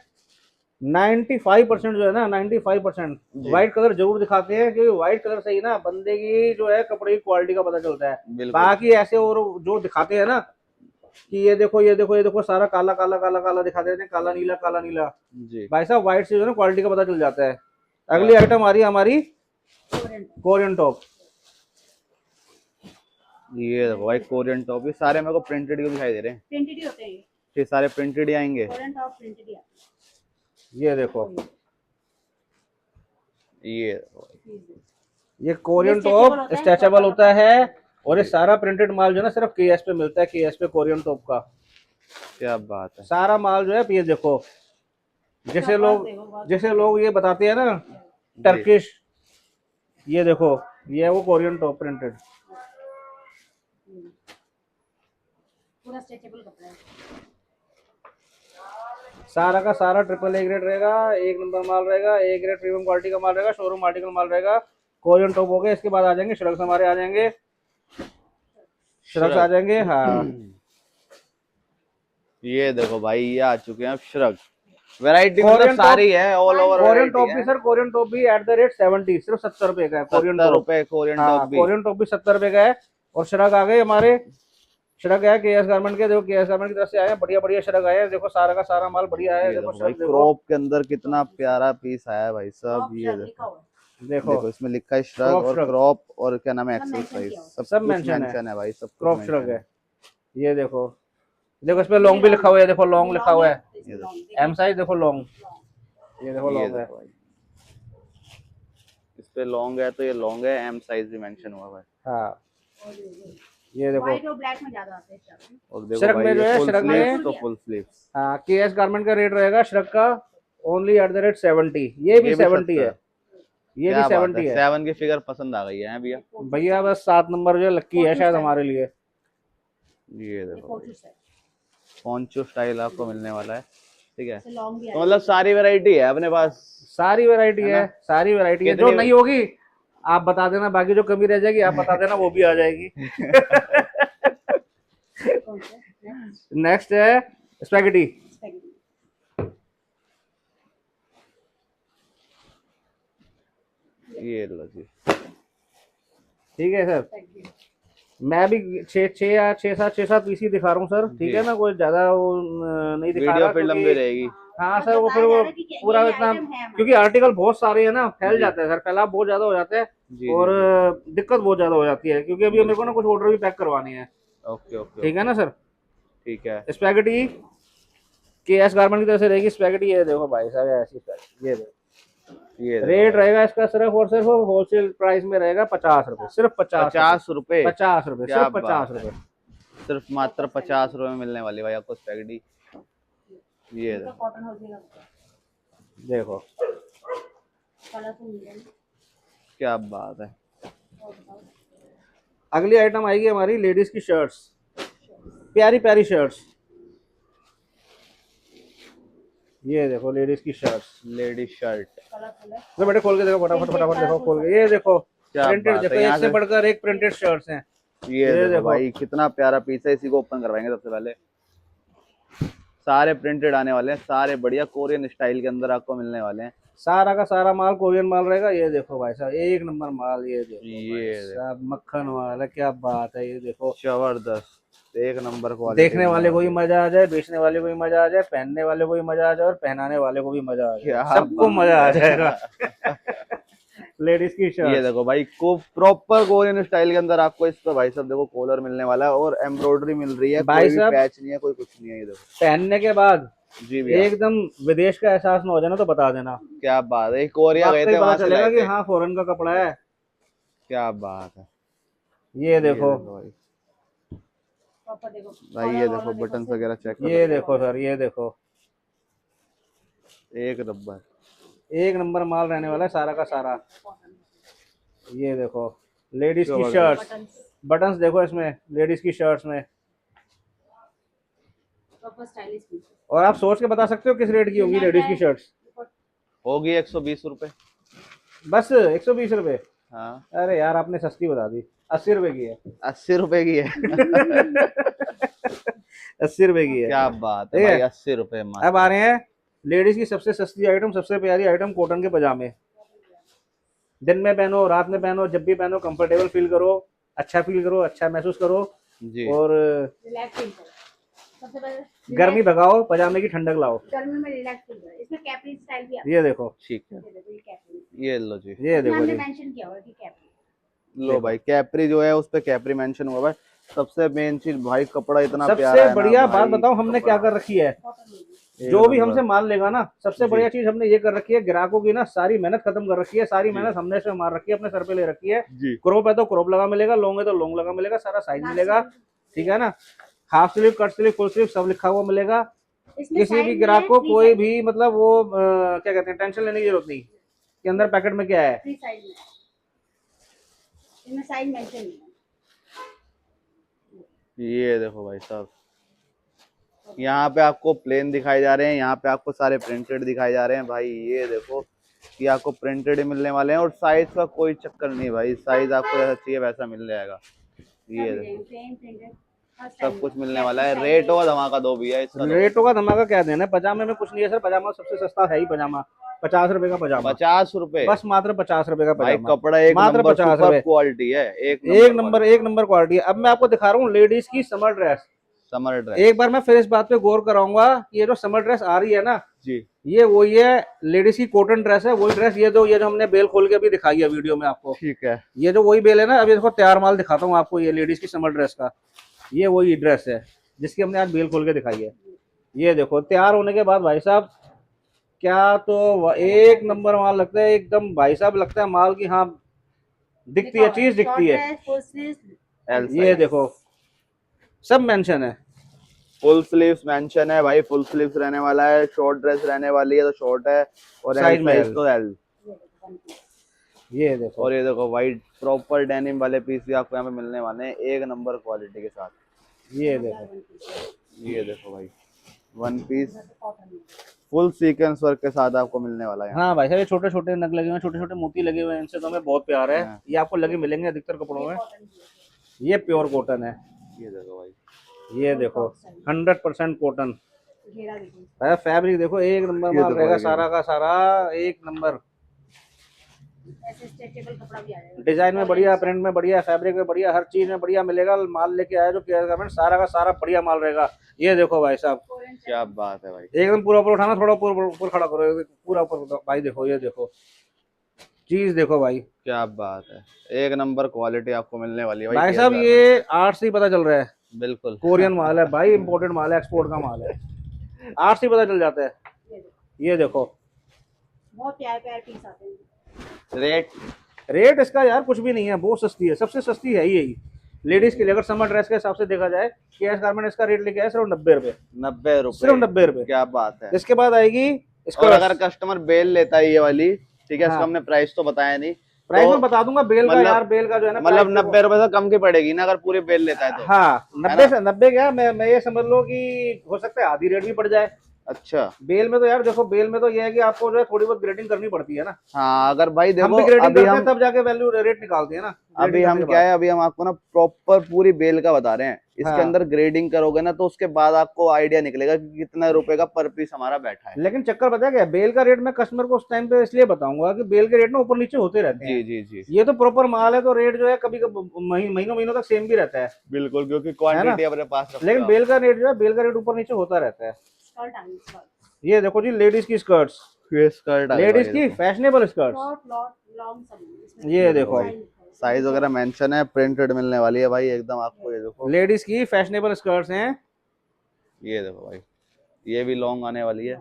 95% जो है ना, 95% व्हाइट कलर जरूर दिखाते हैं, क्योंकि व्हाइट कलर से ही ना बंदे की जो है कपड़े की क्वालिटी का पता चलता है। बाकी ऐसे और जो दिखाते हैं ना कि ये देखो ये देखो ये देखो, सारा काला काला काला काला दिखाते हैं, काला नीला जी भाई साहब, व्हाइट से जो है ना क्वालिटी का पता चल जाता है। अगली आइटम आ रही है हमारी कोरियन टॉप। ये देखो भाई, कोरियन टॉप। ये सारे मेरे को प्रिंटेड ही दिखाई दे रहे हैं। प्रिंटेड ही होते हैं ये सारे प्रिंटेड ही आएंगे। कोरियन टॉप प्रिंटेड ही आते ये देखो, ये देखो भाई, ये कोरियन टॉप स्ट्रेचेबल होता है। और ये सारा प्रिंटेड माल जो है ना सिर्फ केएस पे मिलता है, केएस पे कोरियन टॉप का। क्या बात है। सारा माल जो है ये देखो, जैसे लोग ये बताते हैं ना टर्किश, ये देखो ये है वो कोरियन टॉप प्रिंटेड। पूरा स्ट्रेचेबल कपड़ा है। सारा का सारा ट्रिपल ए ग्रेड रहेगा, एक नंबर माल रहेगा, ए ग्रेड प्रीमियम क्वालिटी का माल रहेगा, शोरूम आर्टिकल माल रहेगा। कोरियन टॉप हो गए, इसके बाद आ जाएंगे श्रग्स, हमारे आ जाएंगे श्रग्स आ जाएंगे। हाँ ये देखो भाई, ये आ चुके हैं अब श्रग। वैरायटी कोरियन मतलब सारी है, all over Korean variety top है। भी सर, कोरियन टॉप भी एट द रेट 70, सिर्फ 70 रुपए का है कोरियन 70 टॉप। रुपए कोरियन हाँ टॉप भी। कोरियन टॉप भी 70 रुपए का है। और श्रग आ गए हमारे, श्रग है केएस गारमेंट के, देखो केएस गारमेंट की तरफ से आए हैं, बढ़िया बढ़िया श्रग आए हैं, देखो सारा का सारा माल बढ़िया है। ये देखो देखो भाई, श्रग देखो, क्रॉप के अंदर कितना प्यारा पीस आया है भाई साहब। ये लिखा हुआ है। देखो देखो इसमें लिखा है श्रग क्रॉप और श्रग। क्रॉप और क्या नाम है, सब एक्सेल mention साइज, किया हुआ सब सब कुछ mention मेंशन है भाई, सब कुछ क्रॉप mention श्रग है। ये देखो, देखो इसमें लॉन्ग भी लिखा हुआ है, देखो लॉन्ग लिखा हुआ है, ये देखो, एम साइज देखो लॉन्ग, ये देखो ये लॉन्ग है। देखो भाई, इस पे लॉन्ग है तो ये लॉन्ग है, एम साइज भी मेंशन हुआ है। हाँ ये देखो, व्हाइट और ब्लैक में ज्यादा आते हैं स्टार्टिंग। और देखो श्रग भाई, में जो ये है, फुल श्रग में स्लीव्स तो फुल स्लीव्स। हाँ केएस गारमेंट का रेट रहेगा श्रग का ओनली एट द रेट 70, ये भी 70 है, ये भी क्या बात 70 है। 7 की फिगर पसंद आ गई है भैया। भैया बस 7 नंबर जो लक्की है शायद हमारे लिए। ये देखो फोटो सेट पॉन्चो स्टाइल आपको मिलने वाला है, ठीक है। से लॉन्ग भी तो मतलब सारी वैरायटी है अपने पास। सारी वैरायटी है, सारी वैरायटी है, जो कितनी- नहीं होगी आप बता देना, बाकी जो कमी रह जाएगी आप बता देना, वो भी आ जाएगी। कौन सा नेक्स्ट है स्पैगेटी। ये लो जी, ठीक है सर, मैं भी 6-7 पीस ही दिखा रहा हूँ सर, ठीक है ना, कोई ज्यादा वो नहीं दिखा वीडियो रहा फिर लंबी रहेगी। हाँ सर, वो फिर वो पूरा इतना, क्योंकि आर्टिकल बहुत सारे है ना, फैल जाते हैं सर, फैलाव बहुत ज्यादा हो जाता है जी और दिक्कत बहुत ज्यादा हो जाती है, क्योंकि अभी मेरे को ना कुछ ऑर्डर भी पैक करवानी है। ओके ओके ठीक है ना सर। ठीक है। स्पैगेटी केएस गारमेंट की तरफ से रहेगी स्पैगेटी, ये देखो भाई साहब ऐसी स्पैगेटी, ये देखो ये रेट रहेगा इसका सिर्फ और सिर्फ होलसेल प्राइस में रहेगा 50 रुपए, सिर्फ 50 रुपए, 50 रुपए, क्या सिर्फ 50 बात है। रुपए। सिर्फ मात्र 50 रुपए में मिलने वाली भाई आपको स्पैगेटी। ये देखो, कॉटन हो जाएगा, देखो कलरफुल मिलेगा। क्या बात है। अगली आइटम आएगी हमारी लेडीज की शर्ट्स, प्यारी प्यारी शर्ट्स, ये देखो लेडीज की शर्ट्स, लेडीज शर्ट, कलरफुल है। तो बेटे खोल के देखो, फटाफट फटाफट देखो खोल के, ये देखो क्या प्रिंटेड, बात है, देखो यहाँ एक से से- बढ़कर एक प्रिंटेड शर्ट्स हैं। ये देखो देखो। भाई कितना प्यारा पीस है। इसी को ओपन करवाएंगे सबसे पहले। सारे प्रिंटेड आने वाले हैं, सारे बढ़िया कोरियन स्टाइल के अंदर आपको मिलने वाले हैं। सारा का सारा माल कोरियन माल रहेगा, ये देखो भाई साहब एक नंबर माल, ये देखो ये भाई साहब मक्खन वाला, क्या बात है, ये देखो जबरदस्त, एक नंबर क्वालिटी। देखने वाले को भी मजा आ जाए, बेचने वाले को भी मजा आ जाए, पहनने वाले को भी मजा आ जाए और पहनाने वाले को भी मजा आ जाए, क्या सबको मजा आ जाएगा। लेडीज की ये शर्ट, देखो भाई को प्रॉपर कोरियन स्टाइल के अंदर आपको इस पे भाई साहब देखो कॉलर मिलने वाला है और एम्ब्रॉयडरी मिल रही है, भाई कोई भी साहब, पैच नहीं है, कोई कुछ नहीं है। ये देखो पहनने के बाद जी भैया, एकदम विदेश का एहसास ना हो जाए ना तो बता देना, क्या बात है। कोरिया गए वाकई थे, पता वहां से चलेगा लाए कि थे। हाँ फॉरेन का कपड़ा है। क्या बात है। ये देखो भाई, प्रॉपर देखो भाई ये देखो बटन वगैरह चेक करो, ये देखो सर, ये देखो एक रबर, एक नंबर माल रहने वाला है सारा का सारा। ये देखो लेडीज की जबरदस्त। शर्ट्स, बटन्स देखो इसमें लेडीज की शर्ट्स में, प्रॉपर स्टाइलिश पीस। और आप सोच के बता सकते हो किस रेट की होगी लेडीज की शर्ट्स। होगी 120 रुपए। बस 120 रुपए, हाँ, अरे यार आपने सस्ती बता दी, 80 रुपए की है। 80 रुपए की है। 80 रुपए की है। क्या बात है ठीक है। भाई, 80 रुपए मात्र। अब आ रहे हैं लेडीज की सबसे सस्ती आइटम, सबसे प्यारी आइटम, कॉटन के पजामे। दिन में पहनो, रात में पहनो, जब भी पहनो कंफर्टेबल फील करो, अच्छा फील करो, अच्छा महसूस करो जी, और रिलैक्स फील करो। सबसे पहले गर्मी भगाओ, पजामे की ठंडक लाओ। गर्मी में रिलैक्स फील करो। इसमें कैपरी स्टाइल भी आता ये देखो, ठीक है। है। ये देखो, ये कैपरी, ये लो जी, ये देखो हमने जी, मेंशन किया हुआ है कि कैपरी। लो भाई कैपरी जो है उस पे कैपरी मेंशन हुआ है। सबसे मेन चीज भाई कपड़ा इतना प्यारा सबसे है ना बढ़िया बात भाई, बताऊं हमने क्या कर रखी है, कॉटन में जो भी एक हमसे नंबर। माल लेगा ना, सबसे बढ़िया चीज हमने ये कर रखी है, ग्राहकों की ना सारी मेहनत खत्म कर रखी है, सारी मेहनत हमने इसमें मार रखी है, अपने सर पे ले रखी है। जी, क्रॉप है तो क्रॉप लगा मिलेगा, लॉन्ग है तो लॉन्ग लगा मिलेगा, सारा साइज मिलेगा, ठीक है ना। Half sleeve, cut sleeve, full sleeve सब लिखा हुआ मिलेगा। इसमें किसी साइड भी में ग्राहक है, को फ्री कोई साइड भी मतलब वो क्या कहते हैं, टेंशन लेने की जरूरत नहीं कि अंदर पैकेट में क्या है। फ्री साइड में है। इसमें साइड मेंशन नहीं है। ये देखो भाई साहब, यहाँ पे आपको प्लेन दिखाए जा रहे हैं, यहाँ पे आपको सारे प्रिंटेड दिखाए जा रहे हैं भाई। ये देखो कि आपको प्रिंटेड ही मिलने वाले हैं, और साइज का कोई चक्कर नहीं भाई, साइज आपको जैसा चाहिए वैसा मिल जाएगा। ये देखो प्लेन प्रिंटेड सब कुछ मिलने वाला है। रेटों का धमाका दो भैया इसका तो। रेटों का धमाका क्या देना है, पजामे में कुछ नहीं है सर, पजामा सबसे सस्ता है ही पजामा, 50 रुपए का पजामा, 50 रुपए बस मात्र 50 रुपए का भाई, पजामा, कपड़ा एक मात्र नंबर 50 रुपए। सुपर क्वालिटी है, एक एक नंबर नंबर, क्वालिटी। एक नंबर क्वालिटी है। अब मैं आपको दिखा रहा हूँ लेडीज की समर ड्रेस। समर ड्रेस एक बार मैं फिर इस बात पे गौर कराऊंगा कि ये जो समर ड्रेस आ रही है ना, जी, ये वही है लेडीज की कॉटन ड्रेस है, वही ड्रेस। ये जो हमने बेल खोल के भी दिखाई है वीडियो में आपको, ठीक है। ये जो वही बेल है ना। अभी देखो तैयार माल दिखाता हूँ आपको, ये लेडीज की समर ड्रेस का, ये वही ड्रेस है जिसकी हमने आज बेल खोल के दिखाई है। ये देखो तैयार होने के बाद भाई साहब, क्या तो एक नंबर माल लगता है एकदम भाई साहब, लगता है माल की हाँ दिखती है, चीज दिखती है। एल ये साइज, देखो सब मेंशन है। फुल स्लीव्स मेंशन है भाई, फुल स्लीव्स रहने वाला है। शॉर्ट ड्रेस रहने वाली है तो शॉर्ट है, और एल साइड में साइज L। तो एल। ये देखो, और ये देखो वाइट प्रॉपर डेनिम वाले पीस भी आपको यहाँ पे मिलने वाले हैं, एक नंबर क्वालिटी के साथ। ये देखो, ये देखो भाई, one piece full sequence work के साथ आपको मिलने वाला है। हाँ भाई साहब, ये छोटे छोटे नग लगे हुए हैं, छोटे छोटे मोती लगे हुए हैं, इनसे तो हमें बहुत प्यार है। हाँ। ये आपको लगे मिलेंगे अधिकतर कपड़ों में। ये प्योर कॉटन है। ये देखो भाई, ये देखो 100% कॉटन घेरा देखो। है। फैब्रिक देखो एक नंबर ये माल देखो रहेगा, भाई, सारा का सारा एक नंबर। ऐसे स्ट्रेचेबल कपड़ा भी आ जाएगा। डिजाइन में बढ़िया, प्रिंट में बढ़िया, फैब्रिक में बढ़िया, हर चीज में बढ़िया मिलेगा। माल लेके आया जो केयर गारमेंट, सारा का सारा बढ़िया माल रहेगा। ये देखो भाई साहब, क्या बात है भाई, एकदम पूरा ऊपर उठाना, थोड़ा ऊपर ऊपर खड़ा करो, पूरा ऊपर भाई। देखो ये देखो चीज, देखो भाई। क्या बात है, एक नंबर क्वालिटी आपको मिलने वाली है भाई भाई केएस साहब गारमेंट्स ये से। आर्ट से ही पता चल रहा है, बिल्कुल कोरियन माल है भाई, इंपोर्टेड माल है, एक्सपोर्ट का माल है, आर्ट से ही पता चल जाता है। ये देखो बहुत प्यारे प्यारे पीस आते हैं। रेट रेट इसका यार कुछ भी नहीं है, बहुत सस्ती है, सबसे सस्ती है यही लेडीज के लिए। अगर समर ड्रेस के हिसाब से देखा जाए, केएस गारमेंट इसका रेट लेके आया सिर्फ 90 रुपए, 90 रुपए, सिर्फ 90 रुपए। क्या बात है। इसके बाद आएगी और अगर स्कर्ट्स। कस्टमर बेल लेता है ये वाली, ठीक है, इसका हाँ, हमने प्राइस तो बताया नहीं, प्राइस तो में बता दूंगा बेल का यार, बेल का जो है ना मतलब प्राइस 90 रुपए से कम की पड़ेगी ना अगर पूरी बेल लेता है तो, हाँ है 90 ना। से 90 क्या, मैं ये समझ लो कि हो सकता है आधी रेट भी पड़ जाए। अच्छा, बेल में तो यार देखो, बेल में तो ये है कि आपको जो है थोड़ी बहुत ग्रेडिंग करनी पड़ती है ना। हाँ अगर भाई हम देखो भी ग्रेडिंग अभी करते हैं हम तब जाके वैल्यू रेट निकालते हैं ना, अभी ग्रेडिंग करने हम के क्या बाद। है, अभी हम आपको ना प्रॉपर पूरी बेल का बता रहे हैं। इसके हाँ, अंदर ग्रेडिंग करोगे ना तो उसके बाद आपको आइडिया निकलेगा कि कितना रुपए का पर पीस हमारा बैठा है। लेकिन चक्कर पता है क्या है? बेल का रेट मैं कस्टमर को उस टाइम पे इसलिए बताऊंगा कि बेल के रेट ना ऊपर नीचे होते रहते जी हैं। जी जी, ये तो प्रॉपर माल है, तो रेट जो है कभी कभी महीनों महीनों तक सेम भी रहता है बिल्कुल, क्योंकि है ना। क्वांटिटी अपने पास रखते लेकिन हो। बेल का रेट जो है, बेल का रेट ऊपर नीचे होता रहता है। स्कर्ट आ गई, स्कर्ट। ये देखो जी लेडीज की स्कर्ट्स, ये स्कर्ट आ गई लेडीज भाई, की देखो फैशनेबल स्कर्ट्स। शॉर्ट लॉन्ग सब है इसमें। ये देखो भाई, साइज वगैरह मेंशन है, प्रिंटेड मिलने वाली है भाई एकदम आपको। ये देखो, लेडीज की फैशनेबल स्कर्ट्स हैं। ये देखो भाई, ये भी लॉन्ग आने वाली है,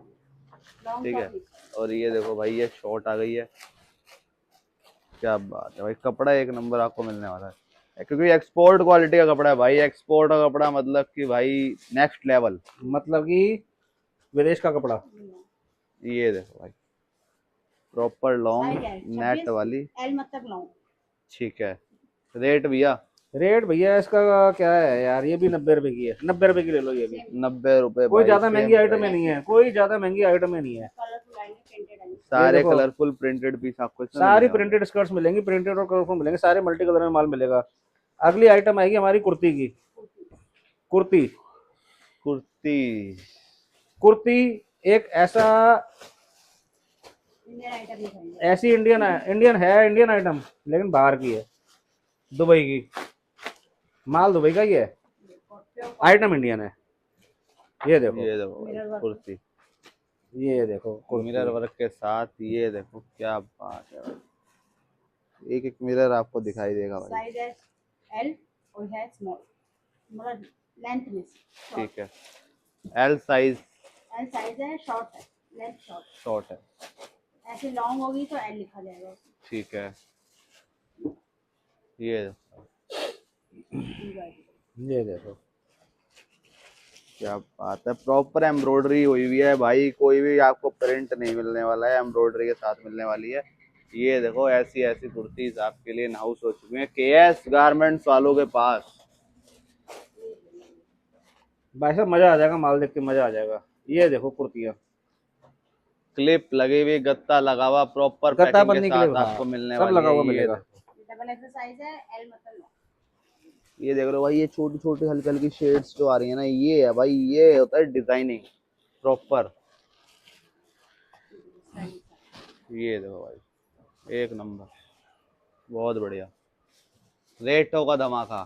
लॉन्ग ठीक है। शॉर्ट। और ये देखो भाई, ये शॉर्ट आ गई है। क्या बात है भाई, कपड़ा एक नंबर आपको मिलने वाला है, क्योंकि एक्सपोर्ट क्वालिटी का कपड़ा है भाई। एक्सपोर्ट का कपड़ा मतलब कि भाई नेक्स्ट लेवल। मतलब कि विदेश का कपड़ा। ये देखो भाई, प्रॉपर लॉन्ग साइज है नेट 26 वाली, एल मतलब लॉन्ग। ठीक है। रेट भैया रेट भैया इसका क्या है यार, ये भी 90 रुपए की है, 90 रुपए की ले लो ये भी। 90 रुपए कोई भाई, ज्यादा महंगी सेम आइटम प्राइस। नहीं है, कोई ज्यादा महंगी आइटम नहीं है। कलरफुल आएंगे, प्रिंटेड आएंगे। ये सारे देखो कलरफुल प्रिंटेड पीस आपको इसमें सारी मिलने वाले हैं। प्रिंटेड स्कर्ट्स मिलेंगी, प्रिंटेड और कलरफुल मिलेंगे, सारे मल्टी कलर में माल मिलेगा। अगली आइटम आएगी हमारी कुर्ती की। कुर्ती, कुर्ती, कुर्ती एक ऐसा, इंडियन आइटम दिखाएंगे। ऐसी इंडियन इंडियन है, इंडियन आइटम लेकिन बाहर की है, दुबई की। माल दुबई का ही है, आइटम इंडियन है। ये देखो, ये देखो भाई, मिरर वर्क। कुर्ती ये देखो मिरर कुर्ती। वर्क के साथ, ये देखो क्या बात है भाई, एक एक मिरर आपको दिखाई देगा भाई, साइज है एल और है स्मॉल, मतलब लेंथ में ठीक है। एल साइज एल साइज है, शॉर्ट है, लेंथ शॉर्ट। शॉर्ट है, ऐसे लॉन्ग होगी तो एल लिखा जाएगा उसमें। ठीक है। ये ये देखो क्या बात है, प्रॉपर एम्ब्रॉयडरी हुई हुई है भाई, कोई भी आपको प्रिंट नहीं मिलने वाला है, एम्ब्रॉयडरी के साथ मिलने वाली है। ये देखो ऐसी ऐसी कुर्तीज आपके लिए इन हाउस हो चुकी हैं केएस गारमेंट्स वालों के पास। भाई साहब मजा आ जाएगा, माल देख के मजा आ जाएगा। ये देखो कुर्तियाँ, क्लिप लगी हुई, गत्ता लगा हुआ, प्रॉपर गत्ता पैकिंग के बनने के लिए, साथ हाँ आपको मिलने सब वाली लगा है। हुआ ये मिलेगा। देखो, डबल एक्सल साइज है, एल मतलब ये देख रहे हो भाई, ये छोटी छोटी हल्की हल्की शेड्स जो आ रही है ना, ये है भाई, ये होता है डिजाइनिंग प्रॉपर। ये देखो भाई, एक नंबर, बहुत बढ़िया। रेटों का धमाका,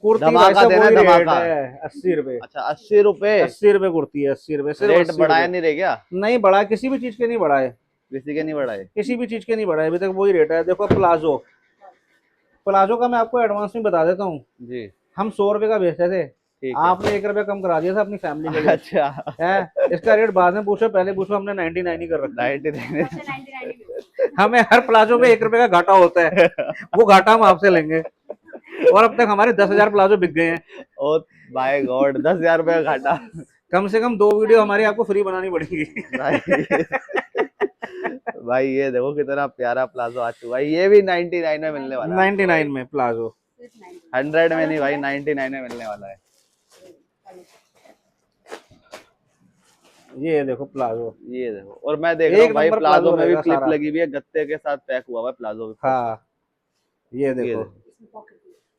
कुर्ती भाई धमाका साहब देना वही रेट धमाका। है, 80 रुपए। अच्छा 80 रुपए, 80 रुपए कुर्ती है, 80 रुपए, सिर्फ रेट 80 रुपए। बढ़ाया नहीं रहे क्या? नहीं बढ़ा, किसी भी चीज के नहीं बढ़ाए, किसी के नहीं बढ़ाए? किसी भी चीज के नहीं बढ़ाए, अभी तक वही रेट है। देखो प्लाजो, प्लाजो का मैं आपको एडवांस में बता देता हूँ। जी हम 100 रुपए का बेचते थे, ठीक है। आपने 1 रुपया कम करा दिया था अपनी फैमिली के लिए। अच्छा है इसका रेट बाद में पूछो, पहले पूछो, हमने 99 ही कर रखा है। 99 हमें हर प्लाजो पे 1 रुपए का घाटा होता है, वो घाटा हम आपसे लेंगे। और अब तक हमारे 10,000 प्लाजो बिक गए हैं। ओ बाय गॉड, 10,000 रुपए का घाटा। कम से कम 2 वीडियो हमारी आपको फ्री बनानी पड़ेगी। भाई भाई ये देखो कितना प्यारा प्लाजो आ चुका है, ये भी 99 में मिलने वाला है। 99 में प्लाजो, 100 में नहीं भाई, 99 में मिलने वाला है। ये देखो प्लाजो, ये देखो, और मैं देख रहा हूँ एक भाई नंबर प्लाजो प्लाजो में भी रहेगा क्लिप सारा। लगी हुई है, गत्ते के साथ पैक हुआ हुआ है प्लाजो भी। हाँ ये ये देखो, देखो,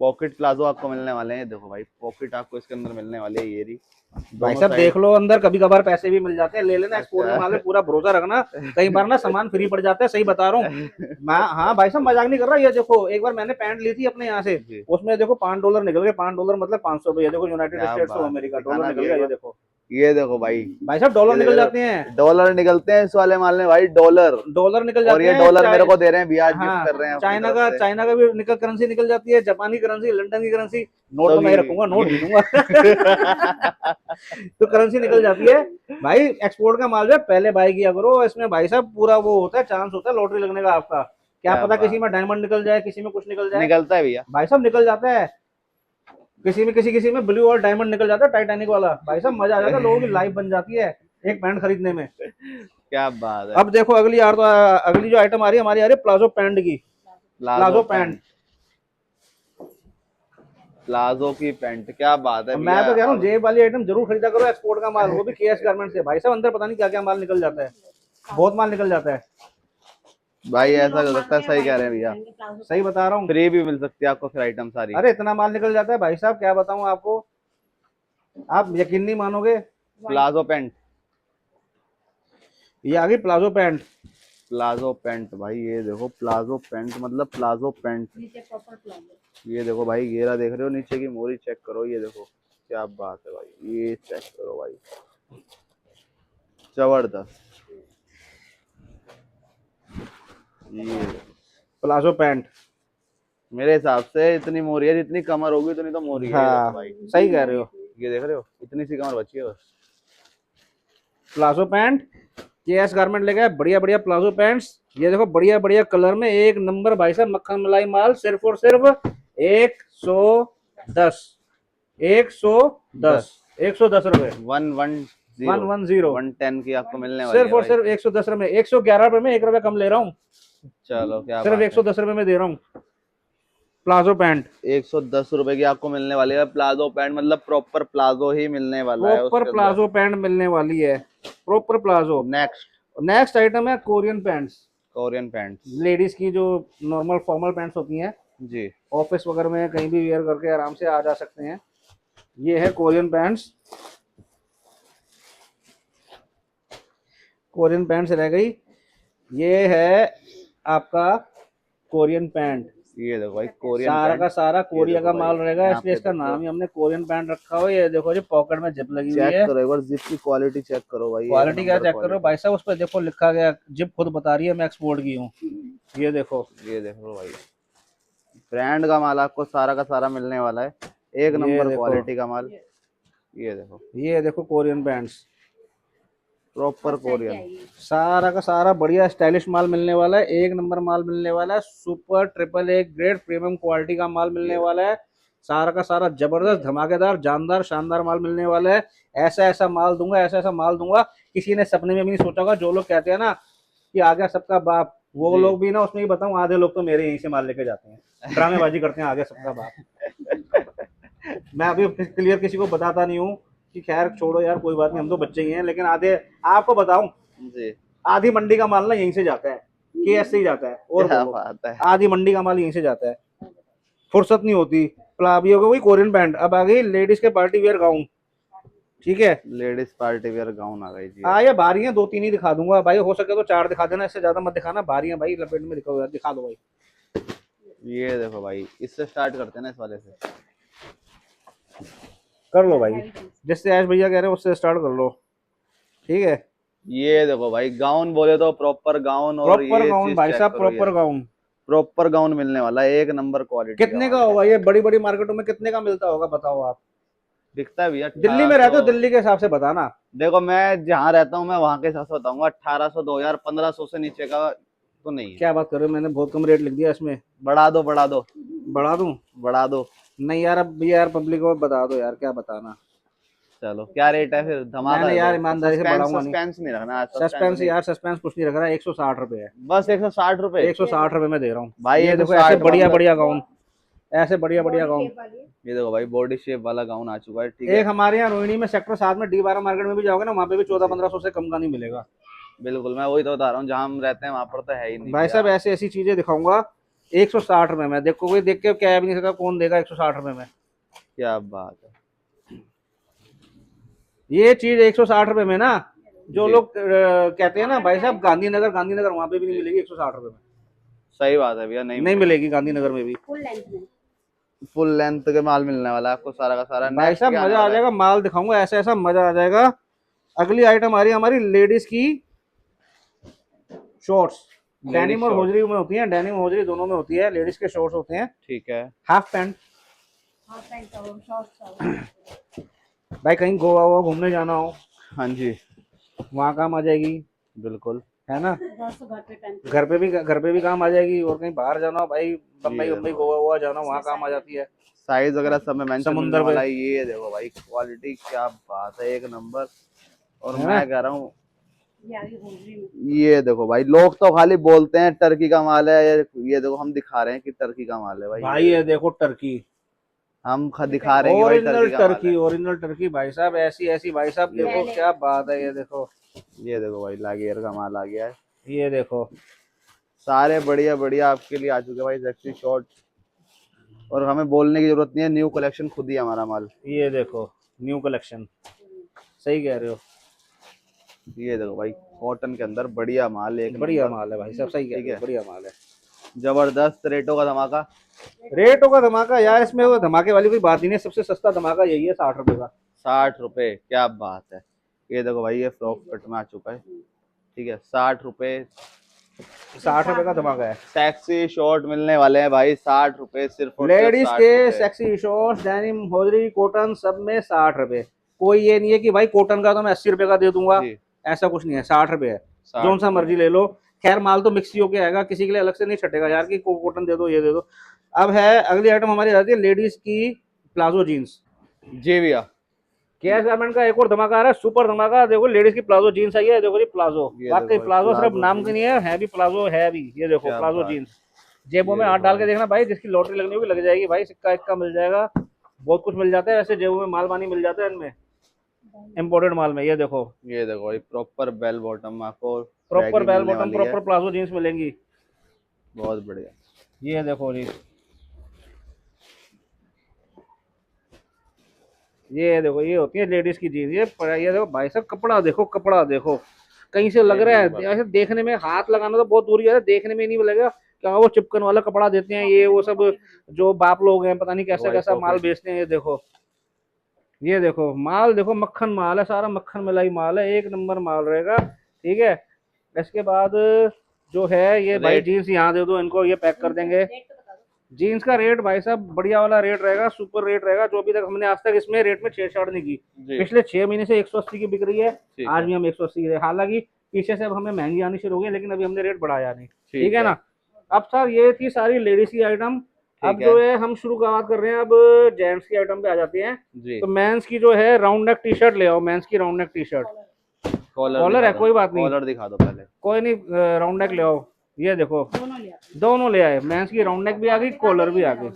पॉकेट प्लाजो आपको मिलने वाले हैं। देखो भाई, पॉकेट आपको इसके अंदर मिलने वाली है, ये रही भाई दोनों साहब साइड। देख लो अंदर, कभी कभार पैसे भी मिल जाते हैं, ले लेना। एक्सपोर्ट का अच्छा माल है, पूरा भरोसा रखना। कई बार ना सामान फ्री पड़ जाता है, सही बता रहा हूँ मैं। हाँ भाई साहब मजाक नहीं कर रहा। ये देखो, एक बार मैंने पैंट ली थी अपने यहाँ से, जी, उसमें देखो $5 निकल गए। $5 मतलब 500 रुपये। देखो यूनाइटेड क्या स्टेट्स ऑफ बात है, अमेरिका, दिखाना डॉलर भी निकल एक गया। ये बार। देखो ये देखो भाई, भाई साहब डॉलर ये निकल देखो, जाते हैं, डॉलर निकलते हैं इस वाले माल में भाई, डॉलर। डॉलर निकल और जाते ये हैं। डॉलर मेरे को दे रहे हैं, ब्याज गिफ्ट कर हाँ रहे हैं अपनी तरफ से। चाइना का भी निकल, करेंसी निकल जाती है, जापानी करेंसी, लंदन की करेंसी। नोट तो तो मैं ही रखूंगा, नोट ये भी दूंगा। तो करेंसी निकल जाती है भाई। एक्सपोर्ट का माल जो है पहले बाय किया करो, इसमें भाई साहब पूरा वो होता है, चांस होता है लॉटरी लगने का आपका। क्या क्या पता किसी बात, में डायमंड निकल जाए, किसी में कुछ निकल जाए। निकलता है भैया। भाई साहब निकल जाता है, किसी में ब्लू और डायमंड निकल जाता है, टाइटैनिक वाला। भाई साहब मजा आ जाता है, लोगों की लाइफ बन जाती है एक पैंट खरीदने में। क्या बात है। अब देखो अगली यार, तो अगली जो आइटम आ रही है हमारी, आ रही है प्लाजो पैंट की। प्लाजो पैंट, प्लाजो की पैंट, क्या बात है मैं भैया। तो कह रहा हूँ अब जेब वाली आइटम जरूर खरीदा करो, एक्सपोर्ट का माल, वो भी केएस गारमेंट से। भाई साहब अंदर पता नहीं क्या क्या माल निकल जाता है, बहुत माल निकल जाता है। भाई ऐसा हो सकता है, सही कह रहे हैं भैया, सही बता रहा हूँ। फ्री भी मिल सकती है आपको फिर आइटम सारी। अरे इतना माल निकल जाता है भाई साहब, क्या बताऊं आपको, आप यकीन नहीं मानोगे। प्लाजो पैंट, ये आ गई प्लाजो पैंट। प्लाजो पैंट भाई, ये देखो प्लाजो पैंट मतलब प्लाजो पैंट। नीचे प्रॉपर प्लाजो। ये देखो भाई, घेरा देख रहे हो, नीचे की मोरी चेक करो, ये देखो क्या बात है भाई, ये चेक करो भाई, जबरदस्त। ये देखो, प्लाजो पैंट, मेरे हिसाब से इतनी मोरी है, जितनी कमर होगी उतनी तो मोरी है। ये देखो हाँ भाई, सही कह रहे हो। ये देख रहे हो, इतनी सी कमर बची है बस। प्लाजो पैंट केएस गारमेंट लेके आए, बढ़िया बढ़िया प्लाजो पैंट्स। ये देखो बढ़िया बढ़िया कलर में, एक नंबर भाई साहब, मक्खन मलाई माल। सिर्फ और सिर्फ 110, 110, 110 रुपए, 110, 110 की आपको मिलने वाली सिर्फ है और भाई। सिर्फ 110 रुपए, 111 रुपए में 1 रुपया कम ले रहा हूँ। चलो क्या सिर्फ बात है, 110 रुपए में दे रहा हूँ प्लाजो पैंट। 110 रुपए की आपको मिलने वाली है प्लाजो पैंट, मतलब प्रॉपर प्लाजो ही मिलने वाला है प्रॉपर उसके अंदर। प्लाजो पैंट मिलने वाली है, proper palazzo. Next, next item है Korean pants. Korean pant ladies की जो नॉर्मल फॉर्मल पैंट्स होती हैं, जी। ऑफिस वगैरह में कहीं भी वेयर करके आराम से आ जा सकते हैं। ये है कोरियन पैंट्स। कोरियन पैंट्स रह गई, ये है आपका कोरियन पैंट। ये देखो भाई, कोरियन सारा पैंट, का सारा कोरिया देखो का भाई, माल रहेगा, यहाँ इसलिए पे इसका देखो। नाम ही हमने कोरियन पैंट रखा हुआ है। ये देखो जी पॉकेट में जिप लगी हुई चेक है। करो एक बार, जिप की क्वालिटी चेक करो भाई, एक क्वालिटी क्या नंबर चेक करो क्वालिटी। भाई साहब, उस पर देखो लिखा गया, जिप खुद बता रही है मैं एक्सपोर्ट की हूँ। ये देखो, ये देखो भाई, ब्रांड का माल आपको सारा का सारा मिलने वाला है, एक ये नंबर देखो, क्वालिटी का माल। ये देखो कोरियन पैंट्स, प्रॉपर कोरियन। सारा का सारा बढ़िया स्टाइलिश माल मिलने वाला है, एक नंबर माल मिलने वाला है। Super triple A grade premium quality का माल मिलने वाला है। सारा का सारा जबरदस्त धमाकेदार जानदार शानदार माल मिलने वाला है। ऐसा ऐसा माल दूंगा, ऐसा ऐसा माल दूंगा, किसी ने सपने में भी नहीं सोचा होगा। जो लोग कहते हैं ना कि आ गया सबका बाप, वो जी। लोग भी ना, उसमें ही बताऊं, आधे लोग तो मेरे यहीं से माल लेके जाते हैं, ड्रामेबाजी करते हैं, आ गया सबका बाप। मैं अभी क्लियर किसी को बताता नहीं हूँ कि खैर छोड़ो यार, कोई बात नहीं, हम तो बच्चे ही हैं, लेकिन आधे आपको बताऊं, जी, आधी मंडी का माल ना यहीं से जाता है, केएस से ही जाता है। और क्या बोलो, बात है। आधी मंडी का माल यहीं से जाता है, फुर्सत नहीं होती। प्लाबी हो गई, वही कोरियन पैंट, अब आ गई लेडीज के पार्टी वेयर गाउन, ठीक है। लेडीज पार्टी वेयर गाउन आ गई जी। ये भारी है, 2-3 ही दिखा दूंगा भाई, हो सके तो 4 दिखा देना, इससे ज्यादा मत दिखाना, भारी है भाई, लपेट में दिखाओ यार, दिखा दो भाई। ये देखो भाई, इससे स्टार्ट करते हैं ना, इस वाले से। कर लो भाई, जिससे ऐश भैया कह रहे हैं उससे स्टार्ट कर लो, ठीक है। ये देखो भाई, गाउन बोले तो प्रॉपर गाउन, और प्रॉपर ये गाउन चीज भाई चेक साहब, करो, ये प्रॉपर गाउन। प्रॉपर गाउन मिलने वाला है, एक नंबर क्वालिटी कितने का होगा ये? बड़ी बड़ी मार्केटों में कितने का मिलता होगा बताओ आप? दिखता है भैया। दिल्ली में रहते हो, दिल्ली के हिसाब से बताना। देखो मैं जहाँ रहता हूँ, मैं वहाँ के हिसाब से बताऊंगा, 1800, 2000, 1500 से नीचे का तो नहीं है। क्या बात कर रहे हो, मैंने बहुत कम रेट लिख दिया इसमें। बढ़ा दो, बढ़ा दो, बढ़ा दूं? बढ़ा दो। नहीं यार, अब यार पब्लिक को बता दो यार, क्या बताना। चलो क्या रेट है फिर, धमाका मैंने दे यार दो। ईमानदारी से सस्पेंस बढ़ाऊंगा नहीं। सस्पेंस नहीं रखना, सस्पेंस यार, सस्पेंस कुछ नहीं रख रहा है, 160 रुपए है। बस 160 रुपए। 160 रुपए में दे रहा हूँ भाई ये देखो, 160 ऐसे बढ़िया मतलब। बढ़िया गाउन, ऐसे बढ़िया बढ़िया गाउन। ये देखो भाई, बॉडी शेप वाला गाउन आ चुका है, ठीक है। एक हमारे यहाँ रोहिणी में सेक्टर 7 में D12 मार्केट में भी जाओगे ना, वहाँ पे भी 1400-1500 से कम का नहीं मिलेगा। बिल्कुल, मैं वही तो बता रहा हूँ, जहाँ हम रहते हैं वहां पर तो है ही नहीं भाई साहब, ऐसे ऐसी चीजें दिखाऊंगा 160 रुपए में। देखो, कोई देख के क्या भी नहीं सकता, कौन देगा 160 रुपए में? क्या बात है। ये चीज 160 रुपए में ना, जो जी। लोग कहते हैं ना भाई साहब, गांधीनगर, गांधीनगर वहां पे भी नहीं मिलेगी 160 रुपए में। सही बात है भैया, नहीं नहीं मिलेगी गांधीनगर में भी। फुल लेंथ में। फुल लेंथ के माल मिलने वाला है आपको, सारा का सारा। भाई नेक्स्ट साहब क्या आने मजा आ वाला है? जाएगा, माल दिखाऊंगा ऐसा ऐसा, मजा आ जाएगा। अगली आइटम आ रही है हमारी लेडीज की शॉर्ट्स। डेनिम और shorts। होजरी में होती है, डेनिम होजरी दोनों में होती है, लेडीज के शॉर्ट्स होते हैं, ठीक है। Half pant. हाफ पैंट का वो शॉर्ट्स भाई कहीं गोवा वोवा घूमने जाना हो, हाँ जी, वहाँ काम आ जाएगी, बिल्कुल। है ना। का घर पे पहन। घर पे भी काम आ जाएगी, और कहीं बाहर जाना हो भाई, बम्बई बम्बई गोवा वोवा जाना हो, वहाँ काम आ जाती है। साइज वगैरह सब में मेंशन मिलने समुंदर पे। वाला है। ये देखो भाई, क्वालिटी क्या बात है, एक नंबर। और है मैं ना? कह रहा हूँ, ये आ गई होजरी में। ये देखो भाई, लोग तो खाली बोलते हैं टर्की का माल है, ये देखो हम दिखा रहे हैं कि टर्की का माल है भाई। भाई ये देखो टर्की, हम दिखा रहे हैं कि भाई ओरिजिनल टर्की का माल टर्की, है। ओरिजिनल टर्की भाई साहब, ऐसी ऐसी भाई साहब, देखो क्या बात है। ये देखो, ये देखो भाई, लागेर का माल आ गया है। ये देखो, सारे बढ़िया बढ़िया आपके लिए आ चुके हैं भाई, सेक्सी शॉर्ट। और हमें बोलने की जरूरत नहीं है, न्यू कलेक्शन खुद ही है हमारा माल। ये देखो न्यू कलेक्शन, सही कह रहे हो। ये देखो भाई, कॉटन के अंदर बढ़िया माल, एक बढ़िया नंबर। माल है भाई साहब, सही कह ठीक रहे हो, है। बढ़िया माल है। जबरदस्त रेटों का धमाका। रेटों का धमाका यार, इसमें वो धमाके वाली कोई बात ही नहीं है, सबसे सस्ता धमाका यही है, 60 रुपए का। 60 रुपए, क्या बात है। ये देखो भाई, ये फ्रॉक कट में आ चुका है, ठीक है। 60 रुपए, 60 रुपए का धमाका है। सेक्सी शॉर्ट मिलने वाले हैं भाई, 60 रुपए सिर्फ और सिर्फ लेडीज 60 के रुपए। Sexy shorts, denim, hosiery, cotton, सब में 60 रुपए। कोई ये नहीं है कि भाई कॉटन का तो मैं 80 रुपए का दे दूंगा, जी, ऐसा कुछ नहीं है, 60 रुपए है। 60 जो सा मर्जी ले लो। खैर माल तो मिक्स ही होके आएगा, किसी के लिए अलग से नहीं छटेगा यार कि कॉटन दे दो, ये दे दो। अब है अगली आइटम हमारी आती है लेडीज की प्लाजो जीन्स। जी भैया। केएस गारमेंट का एक और धमाका आ रहा है, सुपर धमाका। देखो लेडीज की प्लाजो जीन्स आई है, देखो जी प्लाजो, ये वाकई देखो प्लाजो सिर्फ प्लाजो नाम की नहीं है भी प्लाजो है भी। ये देखो क्या प्लाजो बात। जीन्स, जेबों ये में हाथ देखो डाल के भाई। देखना भाई, जिसकी लॉटरी लगनी होगी लग जाएगी भाई, सिक्का इक्का मिल जाएगा, बहुत कुछ मिल जाता है ऐसे, जेबों में माल पानी मिल जाता है इनमें, इम्पोर्टेड माल में। ये देखो भाई, प्रॉपर बेल बॉटम आपको प्रॉपर baggy बेल मिलने बॉटम, वाली प्रॉपर है। प्लाजो जीन्स मिलेंगी। बहुत बढ़िया। ये देखो जी, ये देखो, ये होती है लेडीज की जीन्स। ये देखो भाई साहब, कपड़ा देखो, कपड़ा देखो, कहीं से लग रहा है ऐसे देखने में, हाथ लगाना तो बहुत दूर है, देखने में नहीं लगेगा क्या वो चिपकन वाला कपड़ा देते हैं ये, वो सब जो बाप लोग हैं पता नहीं कैसा कैसा माल बेचते हैं। ये देखो माल देखो, मक्खन माल है सारा, मक्खन मलाई माल है, एक नंबर माल रहेगा, ठीक है। इसके बाद जो है ये भाई जीन्स यहाँ दे दो इनको, ये पैक कर देंगे। जीन्स का रेट भाई साहब बढ़िया वाला रेट रहेगा, सुपर रेट रहेगा, जो अभी तक हमने आज तक इसमें रेट में छेड़छाड़ नहीं की। पिछले 6 महीने से 180 की बिक रही है, आज भी हम 180 की। हालांकि पीछे से अब हमें महंगी आनी शुरू हो गई, लेकिन अभी हमने रेट बढ़ाया नहीं, ठीक है ना। अब सर ये थी सारी लेडीज की आइटम। अब ठीक जो है है हम शुरू का बात कर रहे हैं, अब जेंट्स की आइटम पे आ जाते हैं। जी। तो मेंस की जो है राउंड नेक टी शर्ट ले आओ, मेंस की round neck T shirt. Collar collar दिखा है, दो, कोई बात नहीं, कॉलर दिखा दो पहले। कोई नहीं, राउंड नेक ले आओ। ये देखो दोनों ले आते दोनों ले आए, मेंस की राउंड नेक भी आ गई, कॉलर भी आ गई।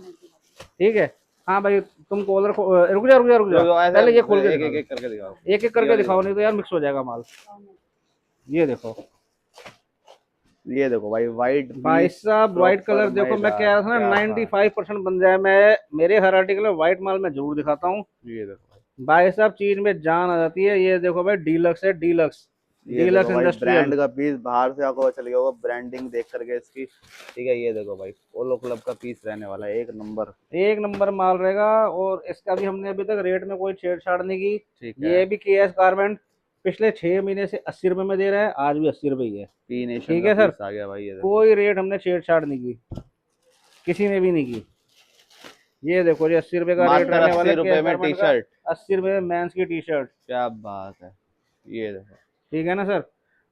ठीक है, हाँ भाई तुम कॉलर रुक जा रुक जा रुक जा, जो ऐसे पहले ये खोल के एक दिखा एक दो। एक करके दिखाओ। एक एक करके दिखाओ, नहीं तो यार मिक्स हो जाएगा माल। ये देखो ये देखो भाई, वाइट भाई साहब, व्हाइट कलर देखो, मैं कह रहा था ना 95% बन जाए, मैं मेरे हर आर्टिकल में व्हाइट माल मैं जरूर दिखाता हूँ। ये देखो भाई, भाई साहब चीज में जान आ जाती है। ये देखो भाई, डीलक्स है, डीलक्स, ये डीलक्स देखो भाई इंडस्ट्रियल। ब्रांड का पीस, बाहर से आपको पता चल गया होगा ब्रांडिंग देख करके इसकी। ठीक है, ये देखो भाई पोलो क्लब का पीस रहने वाला है, एक नंबर। एक नंबर माल रहेगा, और इसका भी हमने अभी तक रेट में कोई छेड़छाड़ नहीं की। ठीक है, ये भी केएस गारमेंट पिछले 6 महीने से 80 रुपए में दे रहा है, आज भी 80 रुपए ही है। पी नेशन ठीक का है सर, पीस आ गया भाई, ये देखो। कोई रेट हमने छेड़छाड़ नहीं की, किसी ने भी नहीं की। ये देखो जी, 80 रुपए का रेट मात्र रहने वाला 80 है रुपए केएस में टी गारमेंट का। शर्ट, 80 रुपए में मेंस की टी शर्ट। क्या बात है, ये देखो। ठीक है ना सर।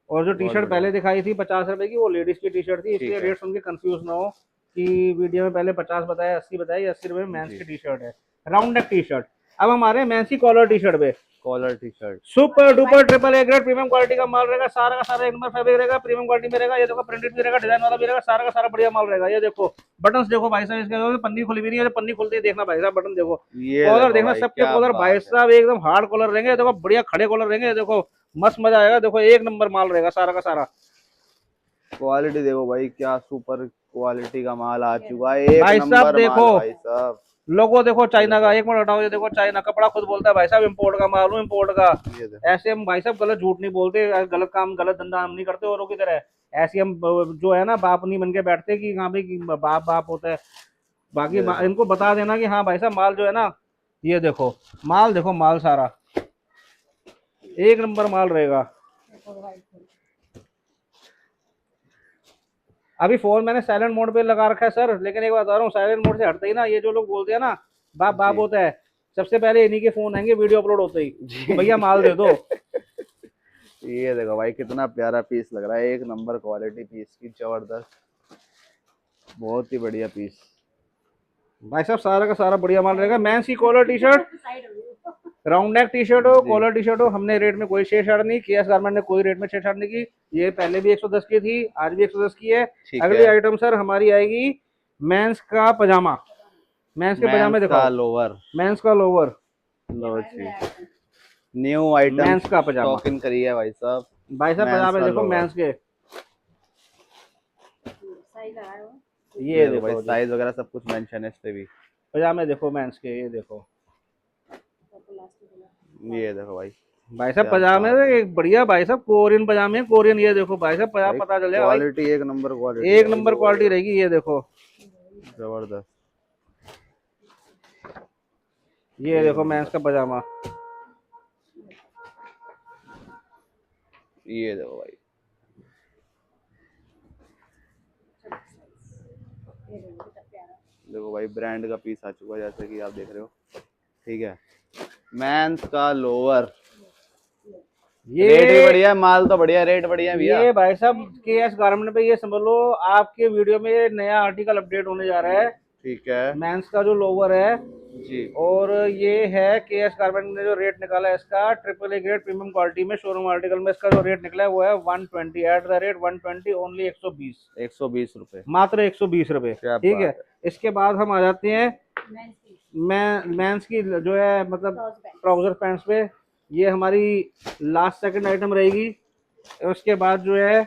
और जो टी बहुत शर्ट बढ़िया। पहले दिखाई थी 50 रुपए की, वो लेडीज की टी शर्ट थी, ठीक इसलिए है रेट सुन के कंफ्यूज ना हो कि वीडियो में पहले 50 बताया, 80 बताया, 80 रुपए में मेंस जी। की टी शर्ट है, राउंड नेक टी शर्ट। अब हमारे मेंस की कॉलर टी शर्ट पे collar T shirt, super duper triple A grade premium quality का माल रहेगा, सारा का सारा एक नंबर फैब्रिक रहेगा, प्रीमियम क्वालिटी में रहेगा। ये देखो प्रिंटेड भी रहेगा, डिजाइन वाला भी रहेगा, सारा का सारा बढ़िया माल रहेगा। ये देखो बटन्स देखो भाई साहब, इसके पन्नी खुली भी नहीं है, पन्नी खुलती है देखना भाई साहब, बटन देखो। ये कॉलर देखो देखना, भाई सबके क्या कॉलर भाई बात है। साहब एकदम हार्ड कॉलर रहेंगे, देखो बढ़िया खड़े कॉलर रहेंगे। ये देखो मस्त मजा आएगा, देखो एक नंबर माल रहेगा सारा का सारा। क्वालिटी देखो भाई, क्या सुपर क्वालिटी का माल आ चुका है, एक भाई साहब नंबर देखो, माल भाई साहब। लोगो देखो ये चाइना का, देखो, एक मिनट हटाओ, ये देखो चाइना, कपड़ा खुद बोलता है भाई साहब इम्पोर्ट का माल हूँ, इम्पोर्ट का। ये देखो, ऐसे हम भाई साहब गलत झूठ नहीं बोलते, गलत काम गलत धंधा हम नहीं करते औरों की तरह। ऐसे हम जो है ना बाप नहीं बन के बैठते कि हाँ भाई कि बाप बाप होता है। बाकी ये देखो, इनको बता देना कि हाँ भाई साहब माल जो है ना, ये देखो माल, देखो माल सारा एक नंबर माल रहेगा। अभी फोन मैंने साइलेंट मोड पे लगा रखा है सर, लेकिन एक बात बता रहा हूँ, साइलेंट मोड से हटते ही ना ये जो लोग बोलते हैं ना बाप बाप जी होता है, सबसे पहले इन्हीं के फोन आएंगे वीडियो अपलोड होते ही जी। कि भैया माल दे दो। ये देखो भाई, कितना प्यारा पीस लग रहा है, एक नंबर क्वालिटी पीस की, जबरदस्त, बहुत ही बढ़िया पीस। भाई साहब सारा का सारा बढ़िया माल रहेगा। मेंस की collar T shirt, round neck T shirt हो, जी। कॉलर टी शर्ट हो, हमने रेट में कोई छेड़छाड़ नहीं, केएस गारमेंट ने कोई रेट में छेड़छाड़ नहीं की। ये पहले भी 110 की थी, आज भी 110 की है। ठीक अगली है, आइटम सर हमारी आएगी मेंस का पजामा। मेंस के पजामे मेंस का दिखाओ, लोवर, मेंस का लोवर, लो जी, न्यू आइटम मेंस का पजामा। स्टॉक इन करी है भाई साहब। भाई साहब मेंस पजामे का देखो लोवर, मेंस के, सही लगा है वो। ये देखो भाई देखो जी, साइज वगैरह सब कुछ मेंशन है इस पे भी। पजामे देखो मेंस के, ये देखो ये देखो भाई, भाई साहब क्या पजामे बात है एक बढ़िया, भाई साहब कोरियन पजामे हैं, कोरियन। ये देखो भाई साहब पजामा भाई, पता चलेगा भाई, क्वालिटी एक नंबर क्वालिटी एक है भाई, नंबर क्वालिटी रहेगी। ये देखो, जबरदस्त। ये देखो मेंस का पजामा, ये देखो भाई, देखो भाई ब्रांड का पीस आ चुका है, जैसे कि आप देख रहे हो। ठीक है, मेंस का लोअर, रेट भी ये बढ़िया है, माल तो बढ़िया, रेट बढ़िया है भैया। ये भाई साहब केएस गारमेंट पे ये समझ लो आपके वीडियो में ये नया आर्टिकल अपडेट होने जा रहा है। ठीक है मेंस का जो लोवर है, जी, और ये है केएस गारमेंट ने जो रेट निकाला है इसका, triple A grade premium quality में शोरूम आर्टिकल में इसका जो रेट निकला है वो है 120 एट द रेट 120 ओनली 120, 120 रुपए, मात्र 120 रुपए। क्या ठीक बात है, इसके बाद हम आ जाते हैं मेंस की जो है मतलब ट्राउजर पैंट्स पे। ये हमारी लास्ट सेकंड आइटम रहेगी। उसके बाद जो है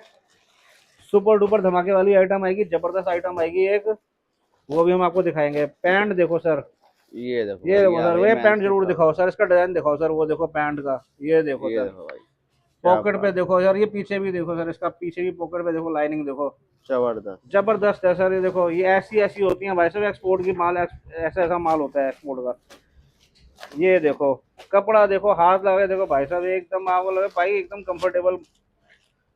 सुपर डुपर धमाके वाली आइटम आएगी, जबरदस्त आइटम आएगी एक, वो भी हम आपको दिखाएंगे। पैंट देखो सर, ये देखो ये भाई, देखो आ सर, गई वे मेंस पैंट की जरूर दिखाओ ट्राउजर। सर, इसका डिजाइन दिखाओ सर, वो देखो पैंट का, ये देखो ये सर, देखो भाई, क्या पॉकेट पे बात, देखो यार, ये पीछे भी देखो सर, इसका पीछे भी पॉकेट पे देखो, लाइनिंग देखो, जबरदस्त। जबरदस्त है सर। ये देखो, ये ऐसी ऐसी होती है भाई साहब एक्सपोर्ट की माल, ऐसा ऐसा माल होता है एक्सपोर्ट का। ये देखो कपड़ा देखो, हाथ लगा के देखो भाई साहब, एकदम आपको लगे भाई एकदम कंफर्टेबल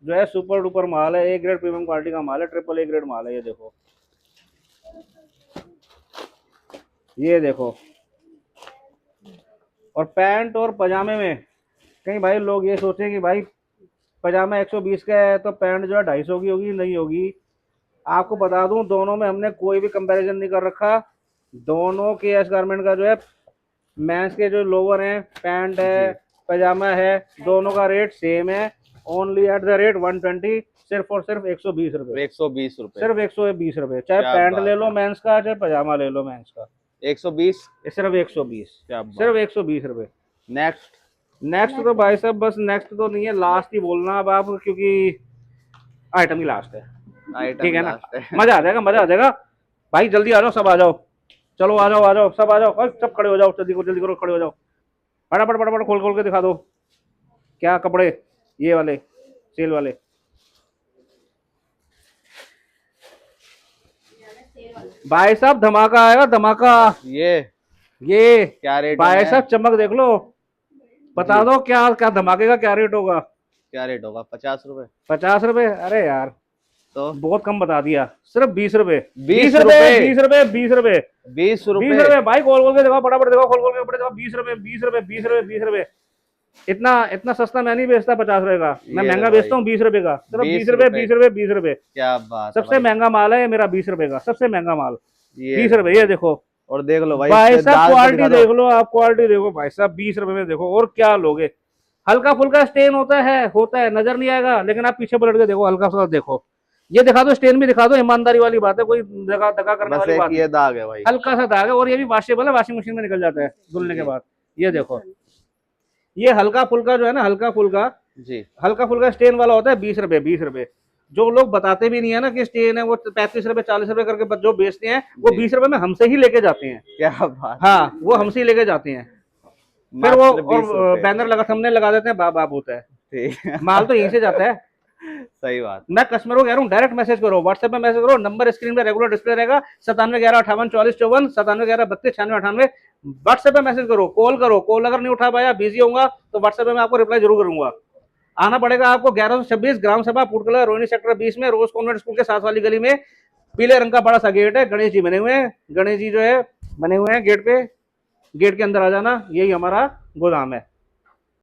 जो है, सुपर डुपर माल है, ए ग्रेड प्रीमियम क्वालिटी का माल है, ट्रिपल ए ग्रेड माल है। ये देखो, ये देखो, और पैंट और पजामे में कहीं भाई लोग ये सोचें कि भाई पजामा 120 का है तो पैंट जो है 250 की होगी, नहीं होगी। आपको बता दूं, दोनों में हमने कोई भी कंपैरिजन नहीं कर रखा। दोनों के एस गारमेंट का जो है, मेंस के जो लोअर है, पैंट है, पजामा है, दोनों का रेट सेम है। ओनली एट द रेट 120, सिर्फ और सिर्फ 120 रुपए। 120 रुपए, सिर्फ 120 रुपए, चाहे क्या पैंट बात ले लो है। मेंस का, चाहे पजामा ले लो मेंस का, 120, सिर्फ 120। क्या बात। सिर्फ 120 रुपए। नेक्स्ट, नेक्स्ट तो भाई साहब बस नेक्स्ट तो नहीं है, लास्ट ही बोलना अब आप, क्योंकि आइटम ही लास्ट है। आइटम ठीक है ना, लास्ट है। मजा आ जाएगा, मजा आ जाएगा भाई। जल्दी आ जाओ, सब आ जाओ, चलो आ जाओ, आ जाओ, सब आ जाओ, और सब खड़े हो जाओ, जल्दी करो, खड़े हो जाओ, फटाफट फटाफट खोल खोल के दिखा दो क्या कपड़े, ये वाले सेल वाले। भाई साहब धमाका आएगा, धमाका। ये क्या रेट भाई है? साहब चमक देख लो, बता दो क्या क्या धमाके का क्या रेट होगा। क्या रेट होगा? 50 रुपए? 50 रुपए? अरे यार तो बहुत कम बता दिया, सिर्फ 20 रुपए। 20 रुपए, रुपए? 20 रुपए, 20 रुपए, 20 20 रुपए? रुपए भाई। खोल खोल के देखो, फटाफट देखो, खोल खोल के कपड़े देखो। 20 रुपए, 20 रुपए, 20 रुपए, 20 रुपए। इतना इतना सस्ता मैं नहीं बेचता 50 रुपए का, मैं ये महंगा भाई। बेचता हूँ 20 रुपए का। सिर्फ 20 20 रुपए, रुपए। 20 रुपए, 20 रुपए। क्या बात है सबसे भाई। महंगा माल है ये मेरा, 20 रुपए का सबसे महंगा माल, ये 20 रुपए। ये देखो और देख लो भाई, भाई इसके साहब, दाग तो क्वालिटी दिखा दो। देख लो आप, क्वालिटी देखो भाई साहब, 20 रुपए में देखो। और क्या लोगे, हल्का फुल्का स्टेन होता है, नजर नहीं आएगा, लेकिन आप पीछे पलट के देखो, हल्का सा देखो, ये दिखा दो, स्टेन भी दिखा दो, ईमानदारी वाली बात है, कोई दगा दगा करने बस वाली एक बात ये दाग है भाई। हल्का सा दाग है, और ये भी वॉशेबल है, वॉशिंग मशीन में निकल जाता है धुलने के बाद। ये देखो, ये हल्का फुल्का जो है ना, हल्का फुल्का स्टेन वाला होता है 20 रुपए, 20 रुपए। जो लोग बताते भी नहीं है ना कि स्टेन है, वो 35 रुपए 40 रुपए करके जो बेचते हैं, वो 20 रुपए में हमसे ही लेके जाते हैं। क्या बात। हाँ, वो हमसे ही लेके जाते हैं, फिर वो मात्र 20 और रुपए। बैनर लगा, हमने लगा देते हैं, बाप होता है, ठीक है। माल तो यहीं से जाता है। सही बात। मैं कस्टमर को कह रहा हूँ, डायरेक्ट मैसेज करो, व्हाट्सएप में मैसेज करो, नंबर स्क्रीन पे रेगुलर डिस्प्ले रहेगा, 9711584454, 9711329698। व्हाट्सएप पे मैसेज करो, कॉल अगर नहीं उठा पाया, बिजी होऊंगा, तो व्हाट्सएप पे मैं आपको रिप्लाई जरूर करूंगा। आना पड़ेगा आपको 1126 ग्राम सभा पुटकला, रोहिणी सेक्टर 20 में, रोज कॉन्वेंट स्कूल के साथ वाली गली में। पीले रंग का बड़ा सा गेट है, गणेश जी बने हुए हैं, गणेश जी जो है बने हुए हैं गेट पे, गेट के अंदर आ जाना, यही हमारा गोदाम है।